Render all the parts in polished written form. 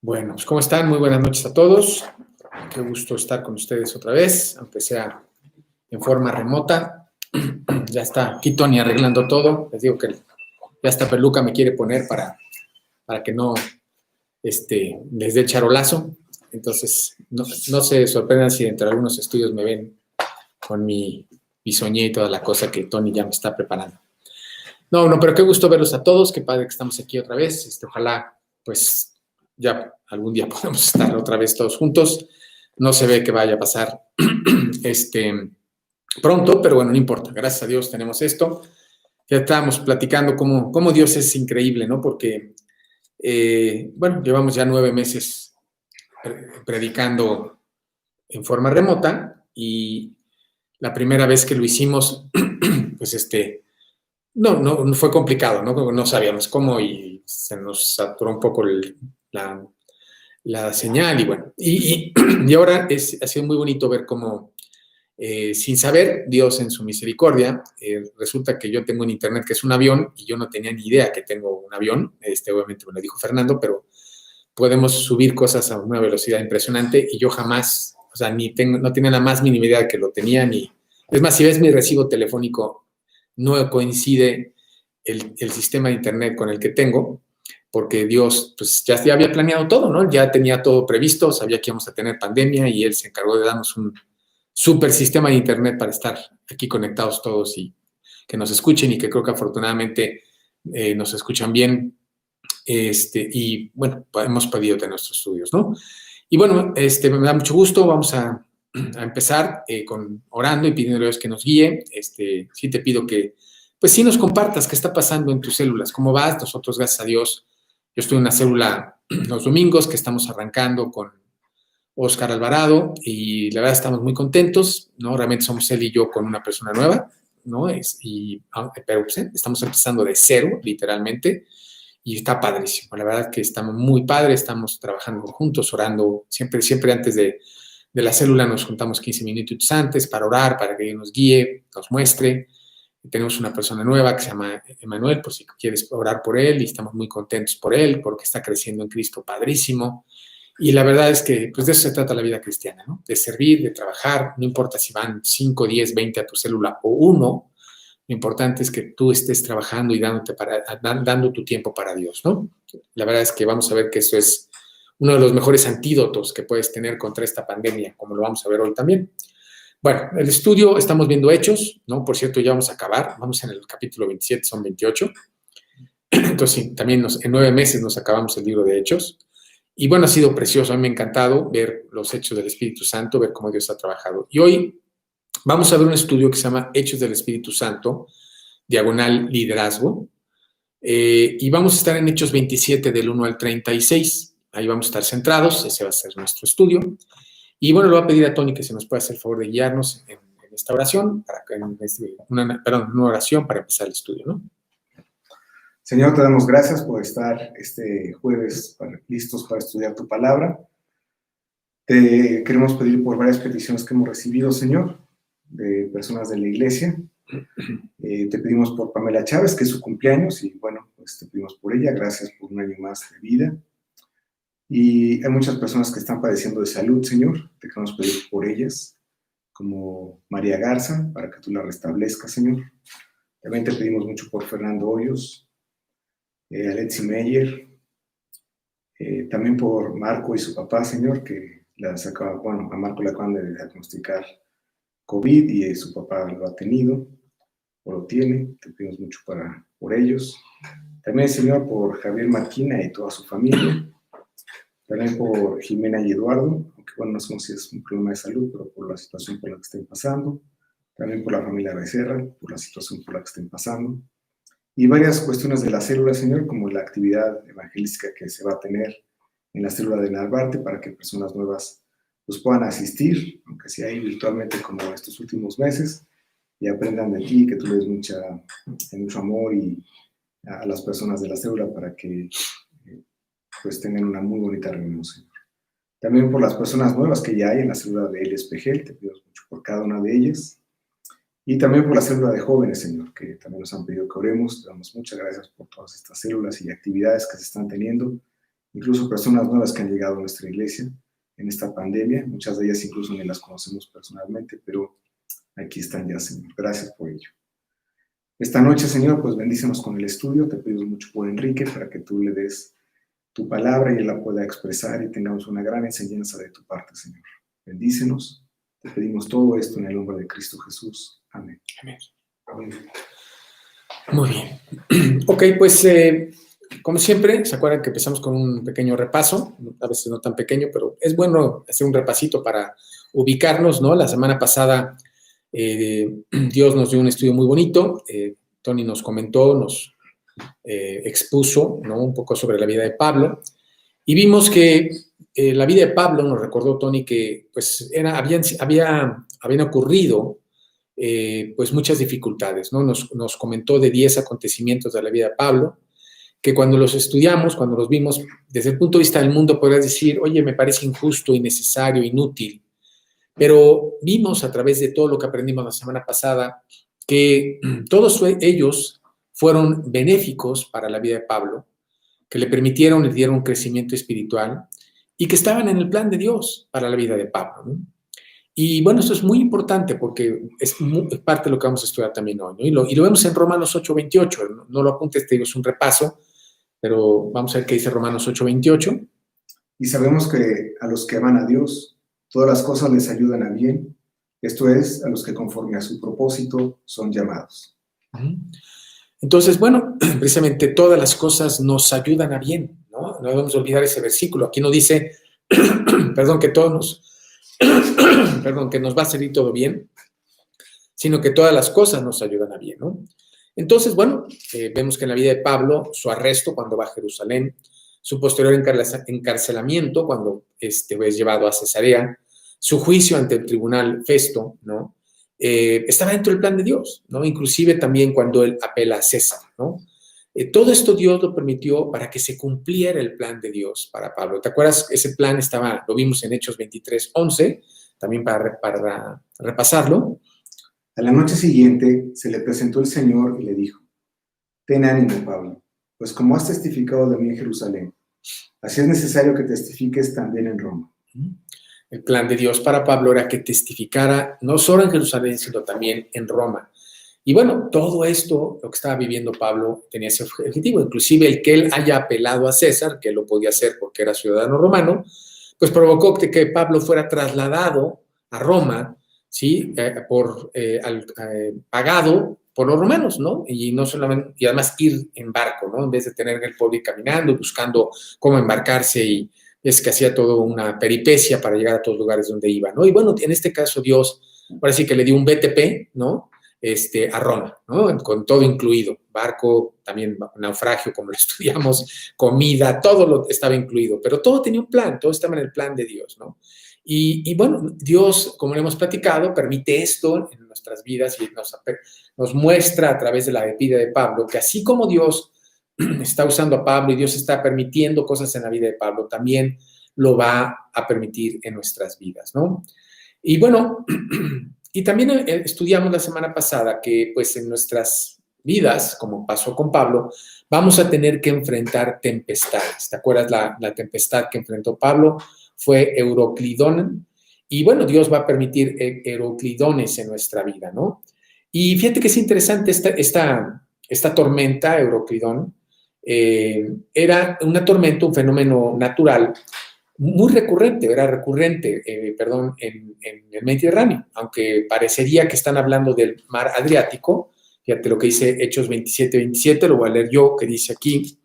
Bueno, pues ¿cómo están? Muy buenas noches a todos. Qué gusto estar con ustedes otra vez, aunque sea en forma remota. Ya está aquí Tony arreglando todo. Les digo que ya esta peluca me quiere poner para que no les dé charolazo. Entonces, no se sorprendan si dentro de algunos estudios me ven con mi bisoñé y toda la cosa que Tony ya me está preparando. No, pero qué gusto verlos a todos. Qué padre que estamos aquí otra vez. Ojalá, pues, ya algún día podamos estar otra vez todos juntos. No se ve que vaya a pasar pronto, pero bueno, no importa. Gracias a Dios tenemos esto. Ya estábamos platicando cómo Dios es increíble, ¿no? Porque, bueno, llevamos ya 9 meses predicando en forma remota y la primera vez que lo hicimos, pues no fue complicado, ¿no? No sabíamos cómo y se nos saturó un poco la señal y bueno. Y ahora ha sido muy bonito ver cómo, sin saber, Dios en su misericordia, resulta que yo tengo un internet que es un avión y yo no tenía ni idea que tengo un avión. Obviamente me lo dijo Fernando, pero podemos subir cosas a una velocidad impresionante y yo jamás, o sea, no tenía la más mínima idea que lo tenía ni... Es más, si ves mi recibo telefónico, no coincide el sistema de internet con el que tengo, porque Dios pues ya había planeado todo, ¿no? Ya tenía todo previsto, sabía que íbamos a tener pandemia y Él se encargó de darnos un súper sistema de internet para estar aquí conectados todos y que nos escuchen y que creo que afortunadamente nos escuchan bien. Y bueno, hemos podido tener nuestros estudios, ¿no? Y bueno, me da mucho gusto, vamos a empezar orando y pidiéndole a Dios que nos guíe. Sí te pido que, pues sí nos compartas qué está pasando en tus células, cómo vas. Nosotros, gracias a Dios, yo estoy en una célula los domingos que estamos arrancando con Oscar Alvarado y la verdad estamos muy contentos, ¿no? Realmente somos él y yo con una persona nueva, ¿no? Pero pues, estamos empezando de cero, literalmente, y está padrísimo. La verdad que estamos muy padres, estamos trabajando juntos, orando, siempre antes de la célula nos juntamos 15 minutos antes para orar, para que Dios nos guíe, nos muestre. Tenemos una persona nueva que se llama Emanuel, por si quieres orar por él, y estamos muy contentos por él, porque está creciendo en Cristo padrísimo. Y la verdad es que pues de eso se trata la vida cristiana, ¿no? De servir, de trabajar, no importa si van 5, 10, 20 a tu célula o uno, lo importante es que tú estés trabajando y dando tu tiempo para Dios, ¿no? La verdad es que vamos a ver que eso es uno de los mejores antídotos que puedes tener contra esta pandemia, como lo vamos a ver hoy también. Bueno, el estudio, estamos viendo Hechos, ¿no? Por cierto, ya vamos a acabar, vamos en el capítulo 27, son 28. Entonces, sí, también en 9 meses nos acabamos el libro de Hechos. Y bueno, ha sido precioso, a mí me ha encantado ver los hechos del Espíritu Santo, ver cómo Dios ha trabajado. Y hoy vamos a ver un estudio que se llama Hechos del Espíritu Santo, diagonal liderazgo, y vamos a estar en Hechos 27 del 1 al 36. Ahí vamos a estar centrados, ese va a ser nuestro estudio. Y bueno, le voy a pedir a Tony que se nos pueda hacer el favor de guiarnos en esta oración, una oración para empezar el estudio, ¿no? Señor, te damos gracias por estar este jueves listos para estudiar tu palabra. Te queremos pedir por varias peticiones que hemos recibido, Señor, de personas de la iglesia. Te pedimos por Pamela Chávez, que es su cumpleaños, y bueno, pues te pedimos por ella. Gracias por un año más de vida. Y hay muchas personas que están padeciendo de salud, Señor. Te queremos pedir por ellas, como María Garza, para que tú la restablezcas, Señor. También te pedimos mucho por Fernando Hoyos, Alexi Meyer, también por Marco y su papá, Señor, que a Marco le acaban de diagnosticar COVID y su papá lo ha tenido o lo tiene. Te pedimos mucho por ellos. También, Señor, por Javier Marquina y toda su familia. También por Jimena y Eduardo, aunque bueno, no sé si es un problema de salud, pero por la situación por la que estén pasando. También por la familia Becerra, por la situación por la que estén pasando. Y varias cuestiones de la célula, Señor, como la actividad evangelística que se va a tener en la célula de Narvarte para que personas nuevas pues, puedan asistir, aunque sea ahí virtualmente como estos últimos meses, y aprendan de ti, que tú les des mucho amor y a las personas de la célula para que pues tengan una muy bonita reunión, Señor. También por las personas nuevas que ya hay en la célula de LSPG, te pido mucho por cada una de ellas. Y también por la célula de jóvenes, Señor, que también nos han pedido que oremos. Te damos muchas gracias por todas estas células y actividades que se están teniendo incluso personas nuevas que han llegado a nuestra iglesia en esta pandemia. Muchas de ellas incluso ni las conocemos personalmente, pero aquí están ya, Señor. Gracias por ello. Esta noche, Señor, pues bendícenos con el estudio. Te pido mucho por Enrique para que tú le des tu palabra y él la pueda expresar y tengamos una gran enseñanza de tu parte, Señor. Bendícenos. Te pedimos todo esto en el nombre de Cristo Jesús. Amén. Amén. Amén. Muy bien. Ok, pues como siempre, ¿se acuerdan que empezamos con un pequeño repaso? A veces no tan pequeño, pero es bueno hacer un repasito para ubicarnos, ¿no? La semana pasada Dios nos dio un estudio muy bonito. Tony nos comentó, nos expuso, ¿no? Un poco sobre la vida de Pablo. Y vimos que la vida de Pablo, nos recordó Tony, que pues habían ocurrido pues muchas dificultades, ¿no? Nos comentó de 10 acontecimientos de la vida de Pablo, que cuando los estudiamos, cuando los vimos desde el punto de vista del mundo, podrías decir, oye, me parece injusto, innecesario, inútil. Pero vimos a través de todo lo que aprendimos la semana pasada que todos ellos fueron benéficos para la vida de Pablo, que le permitieron, le dieron un crecimiento espiritual y que estaban en el plan de Dios para la vida de Pablo, ¿no? Y bueno, esto es muy importante porque es parte de lo que vamos a estudiar también hoy, ¿no? Y lo vemos en Romanos 8:28. No lo apuntes, te digo, es un repaso, pero vamos a ver qué dice Romanos 8:28. Y sabemos que a los que aman a Dios, todas las cosas les ayudan a bien. Esto es, a los que conforme a su propósito son llamados. Entonces, bueno, precisamente todas las cosas nos ayudan a bien, ¿no? No debemos olvidar ese versículo. Aquí no dice, perdón, que que nos va a salir todo bien, sino que todas las cosas nos ayudan a bien, ¿no? Entonces, bueno, vemos que en la vida de Pablo, su arresto cuando va a Jerusalén, su posterior encarcelamiento cuando es llevado a Cesarea, su juicio ante el tribunal Festo, ¿no? Estaba dentro del plan de Dios, ¿no? Inclusive también cuando él apela a César, ¿no? Todo esto Dios lo permitió para que se cumpliera el plan de Dios para Pablo. ¿Te acuerdas? Ese plan lo vimos en Hechos 23:11, también para repasarlo. A la noche siguiente se le presentó el Señor y le dijo, ten ánimo, Pablo, pues como has testificado de mí en Jerusalén, así es necesario que testifiques también en Roma. El plan de Dios para Pablo era que testificara no solo en Jerusalén, sino también en Roma. Y bueno, todo esto, lo que estaba viviendo Pablo, tenía ese objetivo. Inclusive el que él haya apelado a César, que él lo podía hacer porque era ciudadano romano, pues provocó que Pablo fuera trasladado a Roma, ¿sí? Pagado por los romanos, ¿no? Y no solamente, y además ir en barco, ¿no? En vez de tener que el pobre ir caminando, buscando cómo embarcarse, y es que hacía toda una peripecia para llegar a todos los lugares donde iba, ¿no? Y bueno, en este caso Dios, ahora sí que le dio un BTP, ¿no? A Roma, ¿no? Con todo incluido, barco, también naufragio, como lo estudiamos, comida, todo lo estaba incluido, pero todo tenía un plan, todo estaba en el plan de Dios, ¿no? Y bueno, Dios, como le hemos platicado, permite esto en nuestras vidas y nos muestra a través de la vida de Pablo que así como Dios está usando a Pablo y Dios está permitiendo cosas en la vida de Pablo, también lo va a permitir en nuestras vidas, ¿no? Y bueno, y también estudiamos la semana pasada que pues en nuestras vidas, como pasó con Pablo, vamos a tener que enfrentar tempestades. ¿Te acuerdas la tempestad que enfrentó Pablo? Fue Euroclidón. Y bueno, Dios va a permitir Euroclidones en nuestra vida, ¿no? Y fíjate que es interesante esta tormenta, Euroclidón, era una tormenta, un fenómeno natural muy recurrente, en el Mediterráneo, aunque parecería que están hablando del mar Adriático. Fíjate lo que dice Hechos 27:27, lo voy a leer yo, que dice aquí,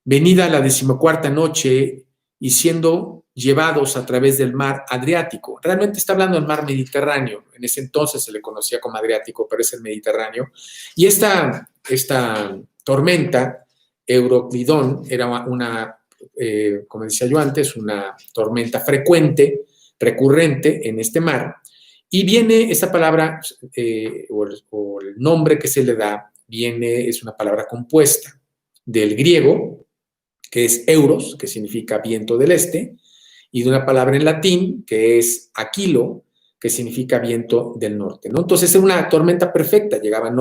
venida la 14ª noche y siendo llevados a través del mar Adriático. Realmente está hablando del mar Mediterráneo, en ese entonces se le conocía como Adriático, pero es el Mediterráneo. Y esta tormenta, Euroclidón, era como decía yo antes, una tormenta frecuente, recurrente en este mar, y viene esta palabra, o el nombre que se le da, es una palabra compuesta del griego, que es euros, que significa viento del este, y de una palabra en latín, que es aquilo, que significa viento del norte, ¿no? Entonces era una tormenta perfecta, llegaban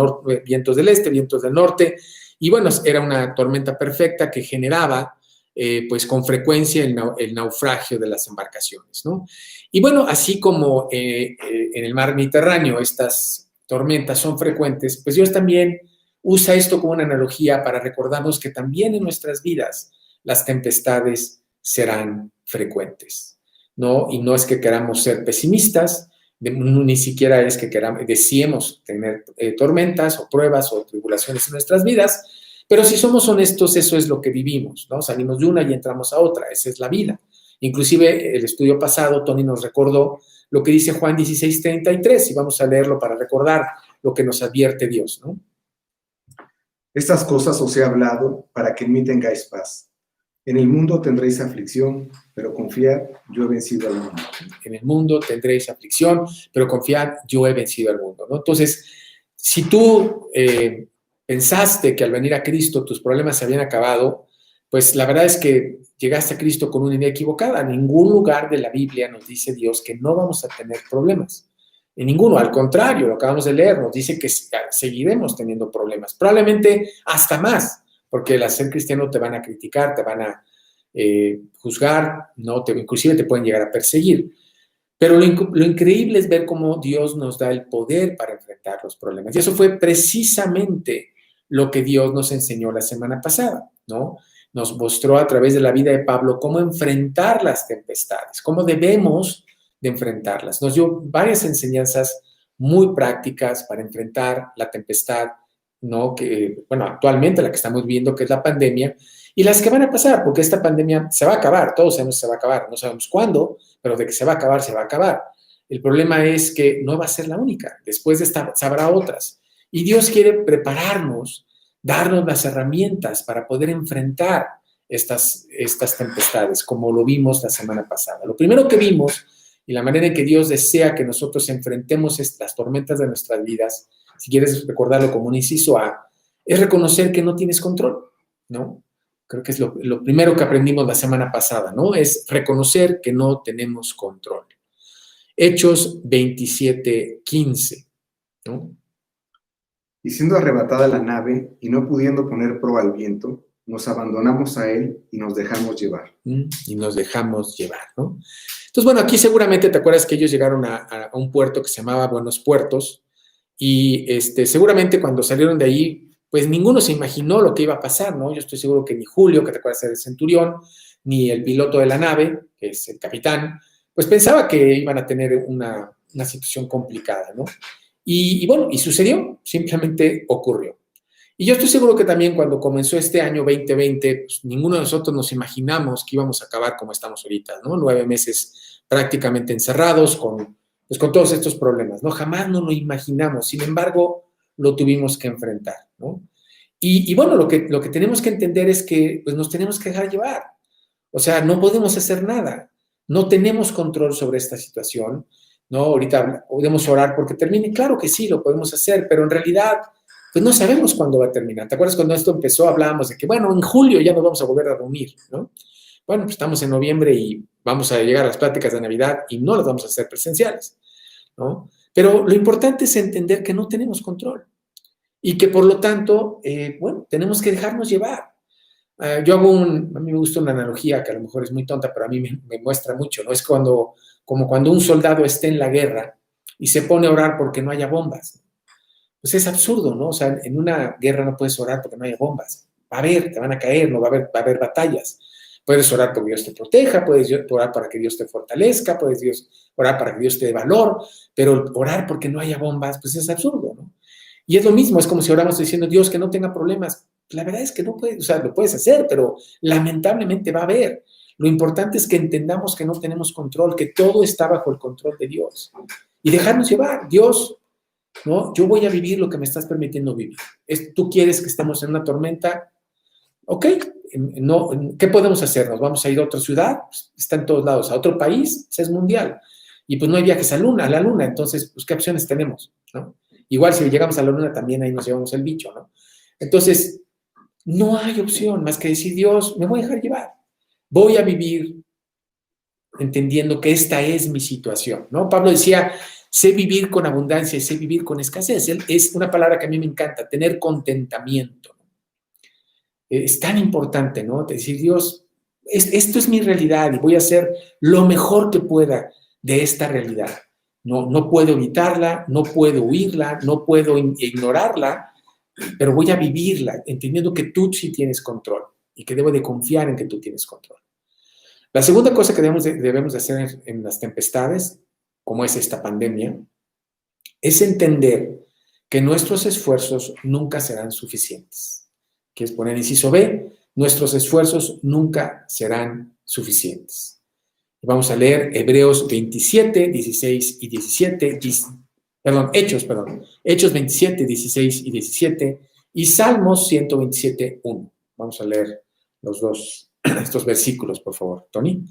vientos del este, vientos del norte, y bueno, era una tormenta perfecta que generaba pues con frecuencia el naufragio de las embarcaciones, ¿no? Y bueno, así como en el mar Mediterráneo estas tormentas son frecuentes, pues Dios también usa esto como una analogía para recordarnos que también en nuestras vidas las tempestades serán frecuentes, ¿no? Y no es que queramos ser pesimistas, ni siquiera es que deseemos tener tormentas o pruebas o tribulaciones en nuestras vidas, pero si somos honestos, eso es lo que vivimos, ¿no? Salimos de una y entramos a otra, esa es la vida. Inclusive el estudio pasado, Tony nos recordó lo que dice Juan 16:33, y vamos a leerlo para recordar lo que nos advierte Dios, ¿no? Estas cosas os he hablado para que en mí tengáis paz. En el mundo tendréis aflicción, pero confiad, yo he vencido al mundo. En el mundo tendréis aflicción, pero confiad, yo he vencido al mundo, ¿no? Entonces, si tú pensaste que al venir a Cristo tus problemas se habían acabado, pues la verdad es que llegaste a Cristo con una idea equivocada. En ningún lugar de la Biblia nos dice Dios que no vamos a tener problemas. En ninguno, al contrario, lo acabamos de leer, nos dice que seguiremos teniendo problemas, probablemente hasta más, porque al ser cristiano te van a criticar, te van a juzgar, ¿no? Inclusive te pueden llegar a perseguir. Pero lo increíble es ver cómo Dios nos da el poder para enfrentar los problemas. Y eso fue precisamente lo que Dios nos enseñó la semana pasada, ¿no? Nos mostró a través de la vida de Pablo cómo enfrentar las tempestades, cómo debemos de enfrentarlas. Nos dio varias enseñanzas muy prácticas para enfrentar la tempestad, ¿no? Que, bueno, actualmente la que estamos viendo, que es la pandemia, y las que van a pasar, porque esta pandemia se va a acabar, todos sabemos que se va a acabar, no sabemos cuándo, pero de que se va a acabar, se va a acabar. El problema es que no va a ser la única, después de esta habrá otras. Y Dios quiere prepararnos, darnos las herramientas para poder enfrentar estas tempestades, como lo vimos la semana pasada. Lo primero que vimos, y la manera en que Dios desea que nosotros enfrentemos las tormentas de nuestras vidas, si quieres recordarlo como un inciso A, es reconocer que no tienes control, ¿no? Creo que es lo primero que aprendimos la semana pasada, ¿no? Es reconocer que no tenemos control. Hechos 27:15, ¿no? Y siendo arrebatada la nave y no pudiendo poner proa al viento, nos abandonamos a él y nos dejamos llevar. Y nos dejamos llevar, ¿no? Entonces, bueno, aquí seguramente te acuerdas que ellos llegaron a un puerto que se llamaba Buenos Puertos y seguramente cuando salieron de ahí, pues ninguno se imaginó lo que iba a pasar, ¿no? Yo estoy seguro que ni Julio, que te acuerdas del centurión, ni el piloto de la nave, que es el capitán, pues pensaba que iban a tener una situación complicada, ¿no? Y bueno, y sucedió, simplemente ocurrió. Y yo estoy seguro que también cuando comenzó este año 2020, pues ninguno de nosotros nos imaginamos que íbamos a acabar como estamos ahorita, ¿no? 9 meses prácticamente encerrados con todos estos problemas, ¿no? Jamás nos lo imaginamos, sin embargo, lo tuvimos que enfrentar, ¿no? Y bueno, lo que tenemos que entender es que pues, nos tenemos que dejar llevar. O sea, no podemos hacer nada. No tenemos control sobre esta situación, ¿no? Ahorita podemos orar porque termine. Claro que sí, lo podemos hacer, pero en realidad pues no sabemos cuándo va a terminar. ¿Te acuerdas cuando esto empezó? Hablábamos de que, bueno, en julio ya nos vamos a volver a reunir, ¿no? Bueno, pues estamos en noviembre y vamos a llegar a las pláticas de Navidad y no las vamos a hacer presenciales, ¿no? Pero lo importante es entender que no tenemos control y que, por lo tanto, bueno, tenemos que dejarnos llevar. A mí me gusta una analogía que a lo mejor es muy tonta, pero a mí me muestra mucho, ¿no? Es como cuando un soldado esté en la guerra y se pone a orar porque no haya bombas. Pues es absurdo, ¿no? O sea, en una guerra no puedes orar porque no haya bombas. Va a haber, te van a caer, no va a haber batallas. Puedes orar porque Dios te proteja, puedes orar para que Dios te fortalezca, puedes orar para que Dios te dé valor, pero orar porque no haya bombas, pues es absurdo, ¿no? Y es lo mismo, es como si oramos diciendo, Dios, que no tenga problemas. La verdad es que no puedes, o sea, lo puedes hacer, pero lamentablemente va a haber. Lo importante es que entendamos que no tenemos control, que todo está bajo el control de Dios. Y dejarnos llevar. Dios, ¿no? Yo voy a vivir lo que me estás permitiendo vivir. ¿Tú quieres que estemos en una tormenta? Ok, no, ¿qué podemos hacer? ¿Nos vamos a ir a otra ciudad? Pues está en todos lados. ¿A otro país? Pues es mundial. Y pues no hay viajes a la luna. Entonces, pues, ¿qué opciones tenemos? ¿No? Igual si llegamos a la luna también ahí nos llevamos el bicho, ¿no? Entonces, no hay opción más que decir, Dios, me voy a dejar llevar. Voy a vivir entendiendo que esta es mi situación, ¿no? Pablo decía, sé vivir con abundancia y sé vivir con escasez. Es una palabra que a mí me encanta, tener contentamiento. Es tan importante, ¿no? Decir, Dios, esto es mi realidad y voy a hacer lo mejor que pueda de esta realidad. No puedo evitarla, no puedo huirla, no puedo ignorarla, pero voy a vivirla, entendiendo que tú sí tienes control y que debo de confiar en que tú tienes control. La segunda cosa que debemos de hacer en las tempestades, como es esta pandemia, es entender que nuestros esfuerzos nunca serán suficientes. ¿Quieres poner inciso B? Nuestros esfuerzos nunca serán suficientes. Vamos a leer Hebreos 27, 16 y 17, Hechos 27, 16 y 17 y Salmos 127, 1. Vamos a leer estos versículos, por favor. Tony.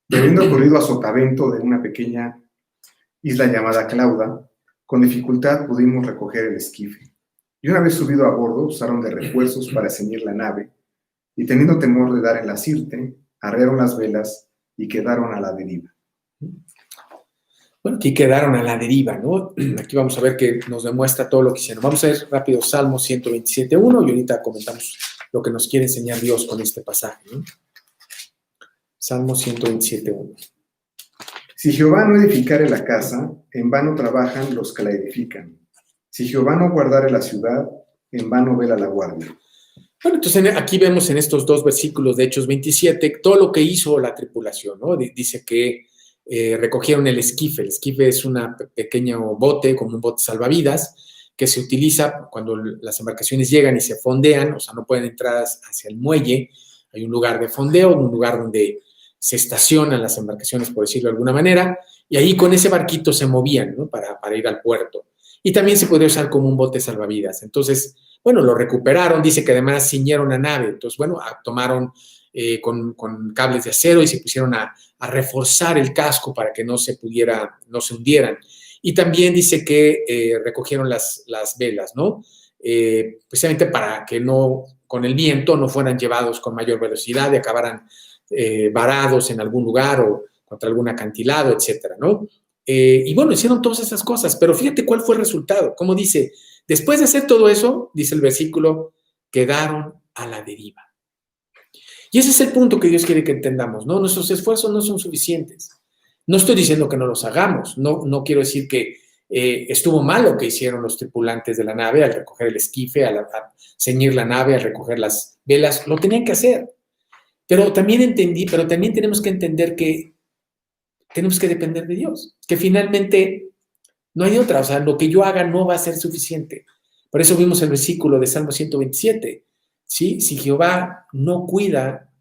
Y habiendo corrido a sotavento de una pequeña isla llamada Clauda, con dificultad pudimos recoger el esquife. Y una vez subido a bordo, usaron de refuerzos para ceñir la nave, y teniendo temor de dar en la sirte, arrearon las velas y quedaron a la deriva. Bueno, aquí quedaron a la deriva, ¿no? Aquí vamos a ver que nos demuestra todo lo que hicieron. Vamos a ver rápido Salmo 127.1 y ahorita comentamos lo que nos quiere enseñar Dios con este pasaje, ¿no? Salmo 127.1. Si Jehová no edificare la casa, en vano trabajan los que la edifican. Si Jehová no guardare la ciudad, en vano vela la guardia. Bueno, entonces aquí vemos en estos dos versículos de Hechos 27 todo lo que hizo la tripulación, ¿no? Dice que recogieron el esquife. El esquife es un pequeño bote, como un bote salvavidas, que se utiliza cuando las embarcaciones llegan y se fondean, o sea, no pueden entrar hacia el muelle. Hay un lugar de fondeo, un lugar donde se estacionan las embarcaciones, por decirlo de alguna manera, y ahí con ese barquito se movían, ¿no? para ir al puerto. Y también se podía usar como un bote salvavidas. Entonces, bueno, lo recuperaron, dice que además ciñeron la nave. Entonces, bueno, tomaron con cables de acero y se pusieron a reforzar el casco para que no se hundieran. Y también dice que recogieron las velas, ¿no? Precisamente para que con el viento no fueran llevados con mayor velocidad y acabaran varados en algún lugar o contra algún acantilado, etcétera, ¿no? Y bueno, hicieron todas esas cosas, pero fíjate cuál fue el resultado. Como dice, después de hacer todo eso, dice el versículo, quedaron a la deriva. Y ese es el punto que Dios quiere que entendamos, ¿no? Nuestros esfuerzos no son suficientes. No estoy diciendo que no los hagamos, no quiero decir que estuvo mal lo que hicieron los tripulantes de la nave al recoger el esquife, a ceñir la nave, al recoger las velas, lo tenían que hacer. Pero también tenemos que entender que tenemos que depender de Dios, que finalmente no hay otra, o sea, lo que yo haga no va a ser suficiente. Por eso vimos el versículo de Salmo 127, ¿sí? Si Jehová no cuida,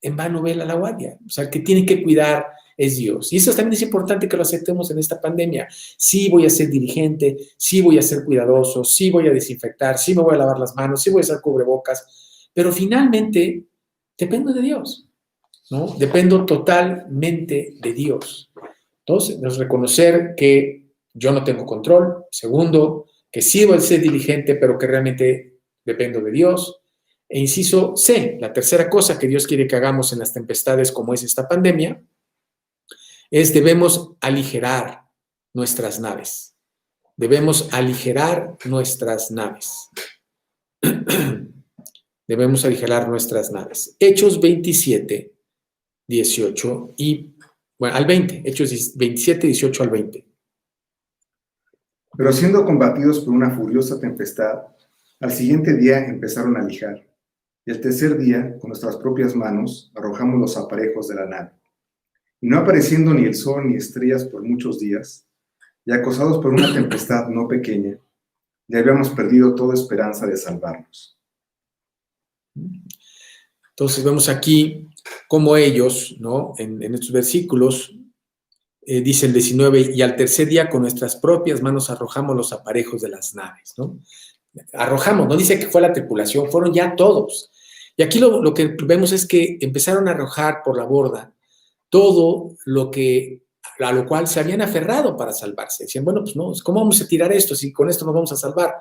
en vano vela la guardia. O sea, el que tiene que cuidar es Dios. Y eso también es importante que lo aceptemos en esta pandemia. Sí voy a ser diligente, sí voy a ser cuidadoso, sí voy a desinfectar, sí me voy a lavar las manos, sí voy a usar cubrebocas, pero finalmente dependo de Dios, ¿no? Dependo totalmente de Dios. Entonces, es reconocer que yo no tengo control. Segundo, que sí voy a ser diligente, pero que realmente dependo de Dios. E inciso C, la tercera cosa que Dios quiere que hagamos en las tempestades como es esta pandemia, es debemos aligerar nuestras naves. Debemos aligerar nuestras naves. Debemos aligerar nuestras naves. Hechos 27, 18 y, bueno, al 20. Hechos 27, 18 al 20. Pero siendo combatidos por una furiosa tempestad, al siguiente día empezaron a lijar. Y el tercer día, con nuestras propias manos, arrojamos los aparejos de la nave. Y no apareciendo ni el sol ni estrellas por muchos días, y acosados por una tempestad no pequeña, ya habíamos perdido toda esperanza de salvarnos. Entonces vemos aquí cómo ellos, ¿no? En estos versículos, dice el 19, y al tercer día con nuestras propias manos arrojamos los aparejos de las naves, ¿no? Arrojamos, no dice que fue la tripulación, fueron ya todos. Y aquí lo que vemos es que empezaron a arrojar por la borda todo a lo cual se habían aferrado para salvarse. Decían, bueno, pues no, ¿cómo vamos a tirar esto si con esto nos vamos a salvar?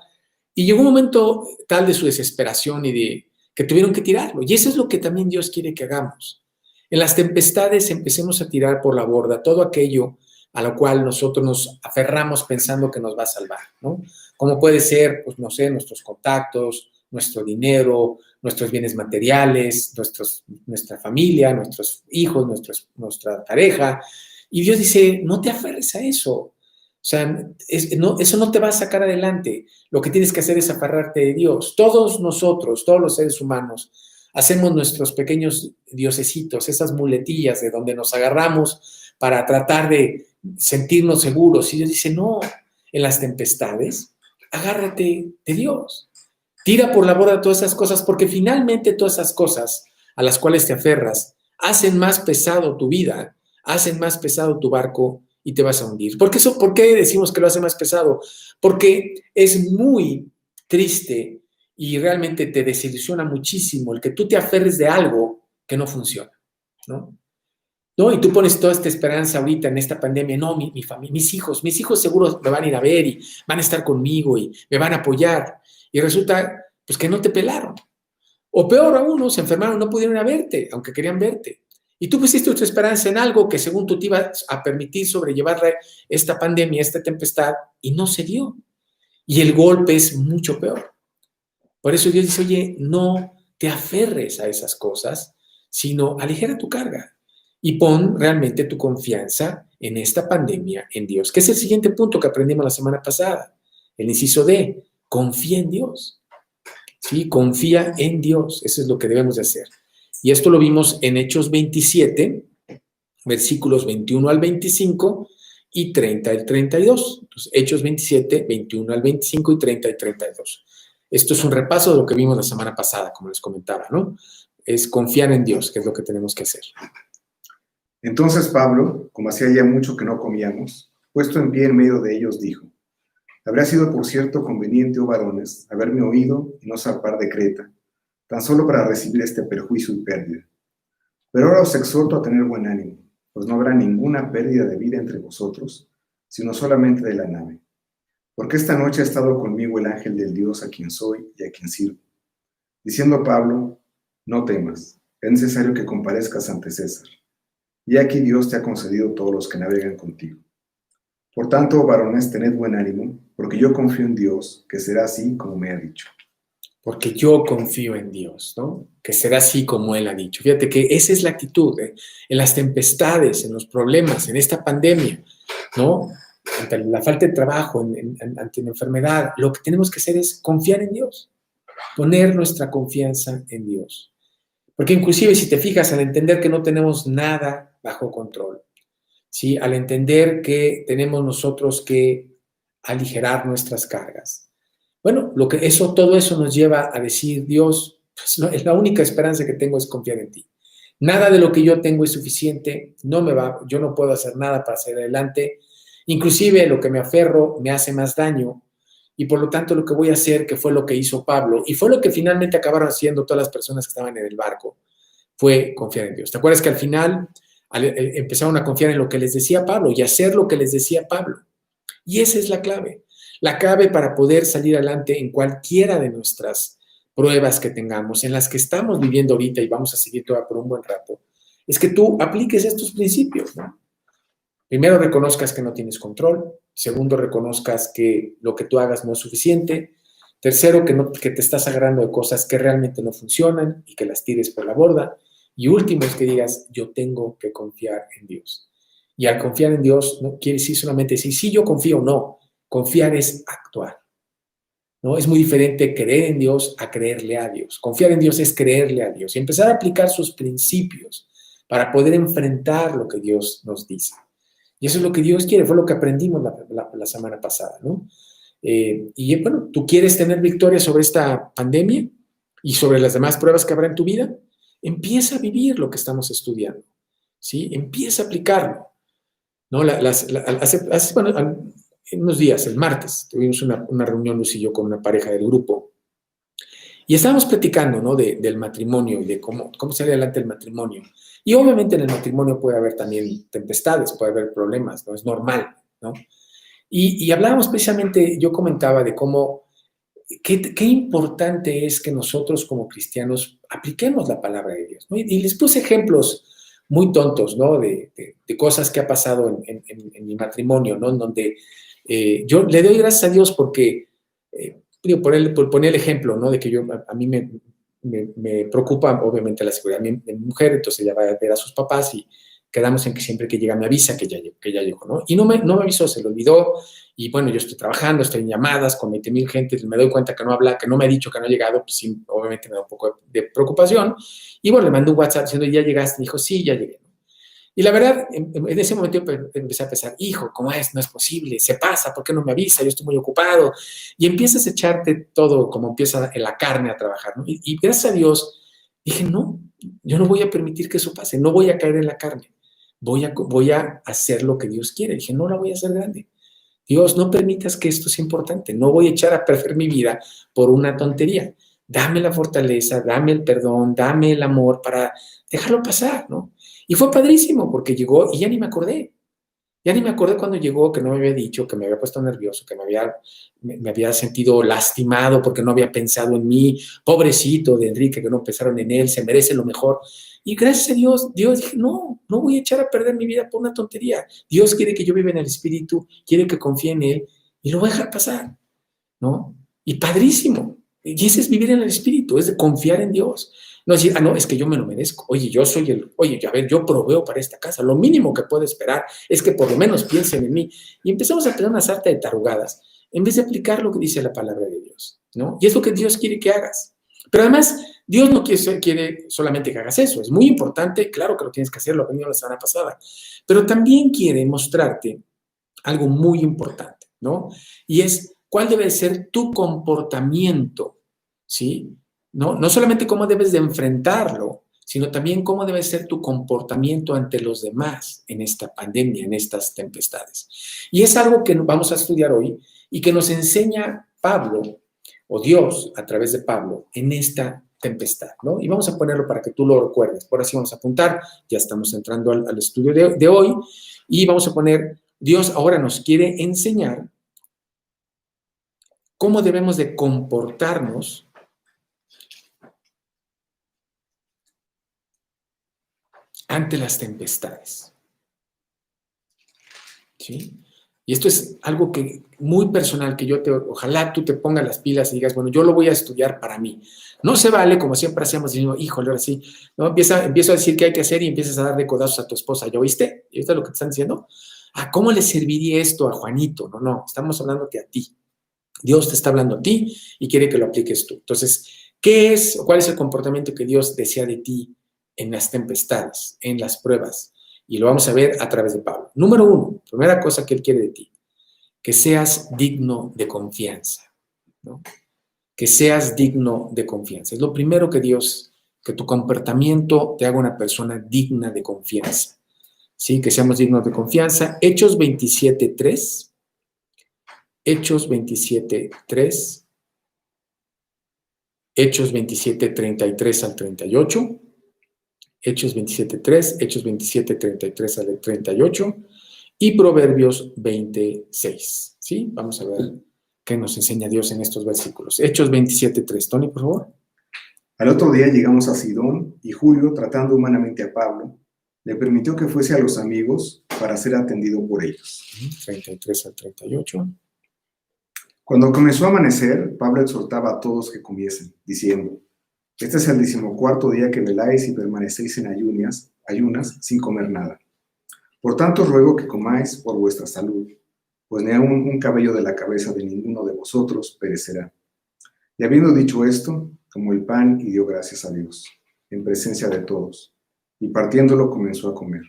Y llegó un momento tal de su desesperación y de que tuvieron que tirarlo. Y eso es lo que también Dios quiere que hagamos. En las tempestades empecemos a tirar por la borda todo aquello a lo cual nosotros nos aferramos pensando que nos va a salvar, ¿no? Como puede ser, pues no sé, nuestros contactos, nuestro dinero, nuestros bienes materiales, nuestra familia, nuestros hijos, nuestra pareja. Y Dios dice, no te aferres a eso. O sea, eso no te va a sacar adelante. Lo que tienes que hacer es aferrarte de Dios. Todos nosotros, todos los seres humanos, hacemos nuestros pequeños diosesitos, esas muletillas de donde nos agarramos para tratar de sentirnos seguros. Y Dios dice, no, en las tempestades, agárrate de Dios. Tira por la borda todas esas cosas, porque finalmente todas esas cosas a las cuales te aferras hacen más pesado tu vida, hacen más pesado tu barco y te vas a hundir. ¿Por qué decimos que lo hace más pesado? Porque es muy triste y realmente te desilusiona muchísimo el que tú te aferres de algo que no funciona, ¿no? ¿No? Y tú pones toda esta esperanza ahorita en esta pandemia. No, mi familia, mis hijos seguro me van a ir a ver y van a estar conmigo y me van a apoyar. Y resulta, pues, que no te pelaron. O peor aún, se enfermaron, no pudieron ir a verte, aunque querían verte. Y tú pusiste tu esperanza en algo que según tú te iba a permitir sobrellevar esta pandemia, esta tempestad, y no se dio. Y el golpe es mucho peor. Por eso Dios dice, oye, no te aferres a esas cosas, sino aligera tu carga. Y pon realmente tu confianza en esta pandemia, en Dios, que es el siguiente punto que aprendimos la semana pasada. El inciso D, confía en Dios. ¿Sí? Confía en Dios. Eso es lo que debemos de hacer. Y esto lo vimos en Hechos 27, versículos 21 al 25 y 30 al 32. Entonces, Hechos 27, 21 al 25 y 30 al 32. Esto es un repaso de lo que vimos la semana pasada, como les comentaba, ¿no? Es confiar en Dios, que es lo que tenemos que hacer. Entonces Pablo, como hacía ya mucho que no comíamos, puesto en pie en medio de ellos, dijo: habría sido, por cierto, conveniente, oh varones, haberme oído y no zarpar de Creta, tan solo para recibir este perjuicio y pérdida. Pero ahora os exhorto a tener buen ánimo, pues no habrá ninguna pérdida de vida entre vosotros, sino solamente de la nave. Porque esta noche ha estado conmigo el ángel del Dios a quien soy y a quien sirvo, diciendo a Pablo: no temas, es necesario que comparezcas ante César. Y aquí Dios te ha concedido todos los que navegan contigo. Por tanto, varones, tened buen ánimo, porque yo confío en Dios, que será así como me ha dicho. Porque yo confío en Dios, ¿no? Que será así como Él ha dicho. Fíjate que esa es la actitud, ¿eh? En las tempestades, en los problemas, en esta pandemia, ¿no? Ante la falta de trabajo, ante la enfermedad, lo que tenemos que hacer es confiar en Dios, poner nuestra confianza en Dios. Porque inclusive si te fijas, al entender que no tenemos nada bajo control, ¿sí? Al entender que tenemos nosotros que aligerar nuestras cargas. Bueno, todo eso nos lleva a decir, Dios, pues no, la única esperanza que tengo es confiar en ti. Nada de lo que yo tengo es suficiente, yo no puedo hacer nada para hacer adelante. Inclusive lo que me aferro me hace más daño. Y por lo tanto lo que voy a hacer, que fue lo que hizo Pablo, y fue lo que finalmente acabaron haciendo todas las personas que estaban en el barco, fue confiar en Dios. ¿Te acuerdas que al final empezaron a confiar en lo que les decía Pablo y hacer lo que les decía Pablo? Y esa es la clave para poder salir adelante en cualquiera de nuestras pruebas que tengamos, en las que estamos viviendo ahorita y vamos a seguir todavía por un buen rato, es que tú apliques estos principios, ¿no? Primero, reconozcas que no tienes control. Segundo, reconozcas que lo que tú hagas no es suficiente. Tercero, que te estás agarrando de cosas que realmente no funcionan y que las tires por la borda. Y último es que digas, yo tengo que confiar en Dios. Y al confiar en Dios no quiere decir solamente decir, sí, yo confío, no. Confiar es actuar, ¿no? Es muy diferente creer en Dios a creerle a Dios. Confiar en Dios es creerle a Dios y empezar a aplicar sus principios para poder enfrentar lo que Dios nos dice. Y eso es lo que Dios quiere, fue lo que aprendimos la semana pasada, ¿no? Y bueno, ¿tú quieres tener victoria sobre esta pandemia y sobre las demás pruebas que habrá en tu vida? Empieza a vivir lo que estamos estudiando, ¿sí? Empieza a aplicarlo, ¿no? Hace unos días, el martes, tuvimos una reunión, Luz y yo, con una pareja del grupo, y estábamos platicando, ¿no? Del matrimonio y de cómo salir adelante el matrimonio. Y obviamente en el matrimonio puede haber también tempestades, puede haber problemas, ¿no? Es normal, ¿no? Y hablábamos precisamente, yo comentaba de qué importante es que nosotros como cristianos apliquemos la palabra de Dios, ¿no? Y les puse ejemplos muy tontos, ¿no? De cosas que ha pasado en mi matrimonio, ¿no? En donde yo le doy gracias a Dios porque digo, por poner el ejemplo, ¿no? De que a mí me preocupa, obviamente, la seguridad de mi mujer, entonces ella va a ver a sus papás y quedamos en que siempre que llega me avisa que ya llegó, ¿no? Y no me avisó, se lo olvidó, y bueno, yo estoy trabajando, estoy en llamadas con 20,000 gente, me doy cuenta que no habla, que no me ha dicho que no ha llegado, pues sí, obviamente me da un poco de preocupación, y bueno, le mandé un WhatsApp diciendo, ¿ya llegaste? Me dijo, sí, ya llegué. Y la verdad, en ese momento empecé a pensar, hijo, ¿cómo es? No es posible, se pasa, ¿por qué no me avisa? Yo estoy muy ocupado. Y empiezas a echarte todo, como empieza en la carne a trabajar, ¿no? Y gracias a Dios, dije, no, yo no voy a permitir que eso pase, no voy a caer en la carne, voy a hacer lo que Dios quiere. Dije, no la voy a hacer grande. Dios, no permitas que esto sea importante, no voy a echar a perder mi vida por una tontería. Dame la fortaleza, dame el perdón, dame el amor para dejarlo pasar, ¿no? Y fue padrísimo porque llegó y ya ni me acordé. Ya ni me acordé cuando llegó que no me había dicho, que me había puesto nervioso, que me había sentido lastimado porque no había pensado en mí. Pobrecito de Enrique, que no pensaron en él, se merece lo mejor. Y gracias a Dios, dije, no voy a echar a perder mi vida por una tontería. Dios quiere que yo viva en el Espíritu, quiere que confíe en Él y lo voy a dejar pasar, ¿no? Y padrísimo. Y ese es vivir en el Espíritu, es de confiar en Dios. No decir, no, es que yo me lo merezco. Oye, a ver, yo proveo para esta casa. Lo mínimo que puedo esperar es que por lo menos piensen en mí. Y empezamos a tener una sarta de tarugadas en vez de aplicar lo que dice la palabra de Dios, ¿no? Y es lo que Dios quiere que hagas. Pero además, Dios no quiere solamente que hagas eso. Es muy importante, claro que lo tienes que hacer, lo aprendí la semana pasada. Pero también quiere mostrarte algo muy importante, ¿no? Y es cuál debe ser tu comportamiento, ¿sí? No solamente cómo debes de enfrentarlo, sino también cómo debe ser tu comportamiento ante los demás en esta pandemia, en estas tempestades. Y es algo que vamos a estudiar hoy y que nos enseña Pablo, o Dios a través de Pablo, en esta tempestad, ¿no? Y vamos a ponerlo para que tú lo recuerdes. Por así vamos a apuntar, ya estamos entrando al estudio de hoy, y vamos a poner, Dios ahora nos quiere enseñar cómo debemos de comportarnos ante las tempestades. ¿Sí? Y esto es algo que muy personal, que ojalá tú te pongas las pilas y digas, bueno, yo lo voy a estudiar para mí. No se vale, como siempre hacemos, diciendo, híjole, ahora sí, ¿no? Empiezo a decir qué hay que hacer y empiezas a darle codazos a tu esposa. ¿Ya oíste? ¿Y oíste lo que te están diciendo? ¿Cómo le serviría esto a Juanito? No, estamos hablándote a ti. Dios te está hablando a ti y quiere que lo apliques tú. Entonces, ¿cuál es el comportamiento que Dios desea de ti en las tempestades, en las pruebas? Y lo vamos a ver a través de Pablo. Número 1, primera cosa que Él quiere de ti, que seas digno de confianza, ¿no? Que seas digno de confianza. Es lo primero que tu comportamiento te haga una persona digna de confianza. ¿Sí? Que seamos dignos de confianza. Hechos 27:3. Hechos 27:3. Hechos 27:33 al 38. Hechos 27:3, Hechos 27:33 al 38 y Proverbios 26. ¿Sí? Vamos a ver qué nos enseña Dios en estos versículos. Hechos 27:3. Tony, por favor. Al otro día llegamos a Sidón y Julio, tratando humanamente a Pablo, le permitió que fuese a los amigos para ser atendido por ellos. 33 al 38. Cuando comenzó a amanecer, Pablo exhortaba a todos que comiesen, diciendo: este es el 14º día que veláis y permanecéis en ayunas sin comer nada. Por tanto, ruego que comáis por vuestra salud, pues ni aun un cabello de la cabeza de ninguno de vosotros perecerá. Y habiendo dicho esto, tomó el pan y dio gracias a Dios, en presencia de todos, y partiéndolo comenzó a comer.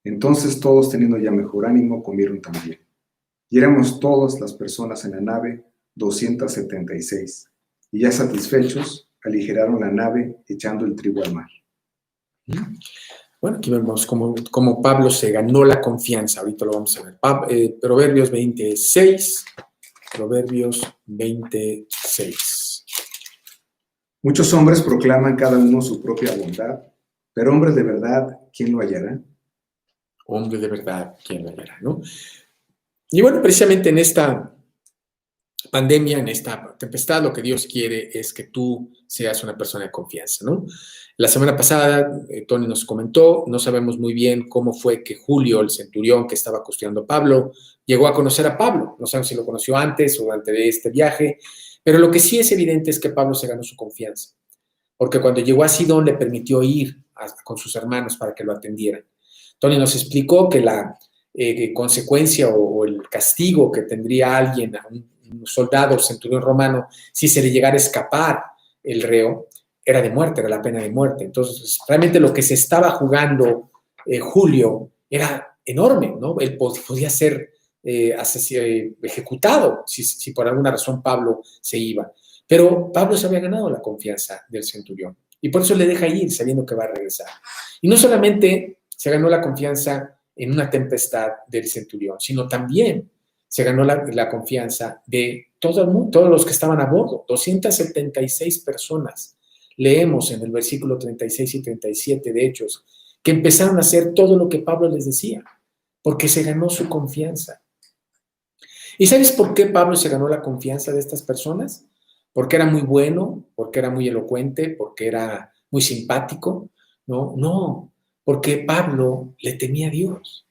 Entonces todos, teniendo ya mejor ánimo, comieron también. Y éramos todas las personas en la nave, 276, y ya satisfechos, aligeraron la nave echando el trigo al mar. Bueno, aquí vemos cómo Pablo se ganó la confianza. Ahorita lo vamos a ver. Proverbios 26. Proverbios 26. Muchos hombres proclaman cada uno su propia bondad, pero hombre de verdad, ¿quién lo hallará? Hombre de verdad, ¿quién lo hallará? ¿No? Y bueno, precisamente en esta pandemia, en esta tempestad, lo que Dios quiere es que tú seas una persona de confianza, ¿no? La semana pasada, Tony nos comentó, no sabemos muy bien cómo fue que Julio, el centurión que estaba custodiando a Pablo, llegó a conocer a Pablo. No sabemos si lo conoció antes o durante este viaje, Pero lo que sí es evidente es que Pablo se ganó su confianza, porque cuando llegó a Sidón le permitió ir con sus hermanos para que lo atendieran. Tony nos explicó que la consecuencia o el castigo que tendría alguien, a un soldado centurión romano, si se le llegara a escapar el reo, era de muerte, era la pena de muerte. Entonces, realmente lo que se estaba jugando Julio era enorme, ¿no? Él podía ser ejecutado si por alguna razón Pablo se iba. Pero Pablo se había ganado la confianza del centurión y por eso le deja ir sabiendo que va a regresar. Y no solamente se ganó la confianza en una tempestad del centurión, sino también se ganó la confianza de todo el mundo, todos los que estaban a bordo, 276 personas. Leemos en el versículo 36 y 37 de Hechos que empezaron a hacer todo lo que Pablo les decía, porque se ganó su confianza. ¿Y sabes por qué Pablo se ganó la confianza de estas personas? Porque era muy bueno, porque era muy elocuente, porque era muy simpático. No, porque Pablo le temía a Dios.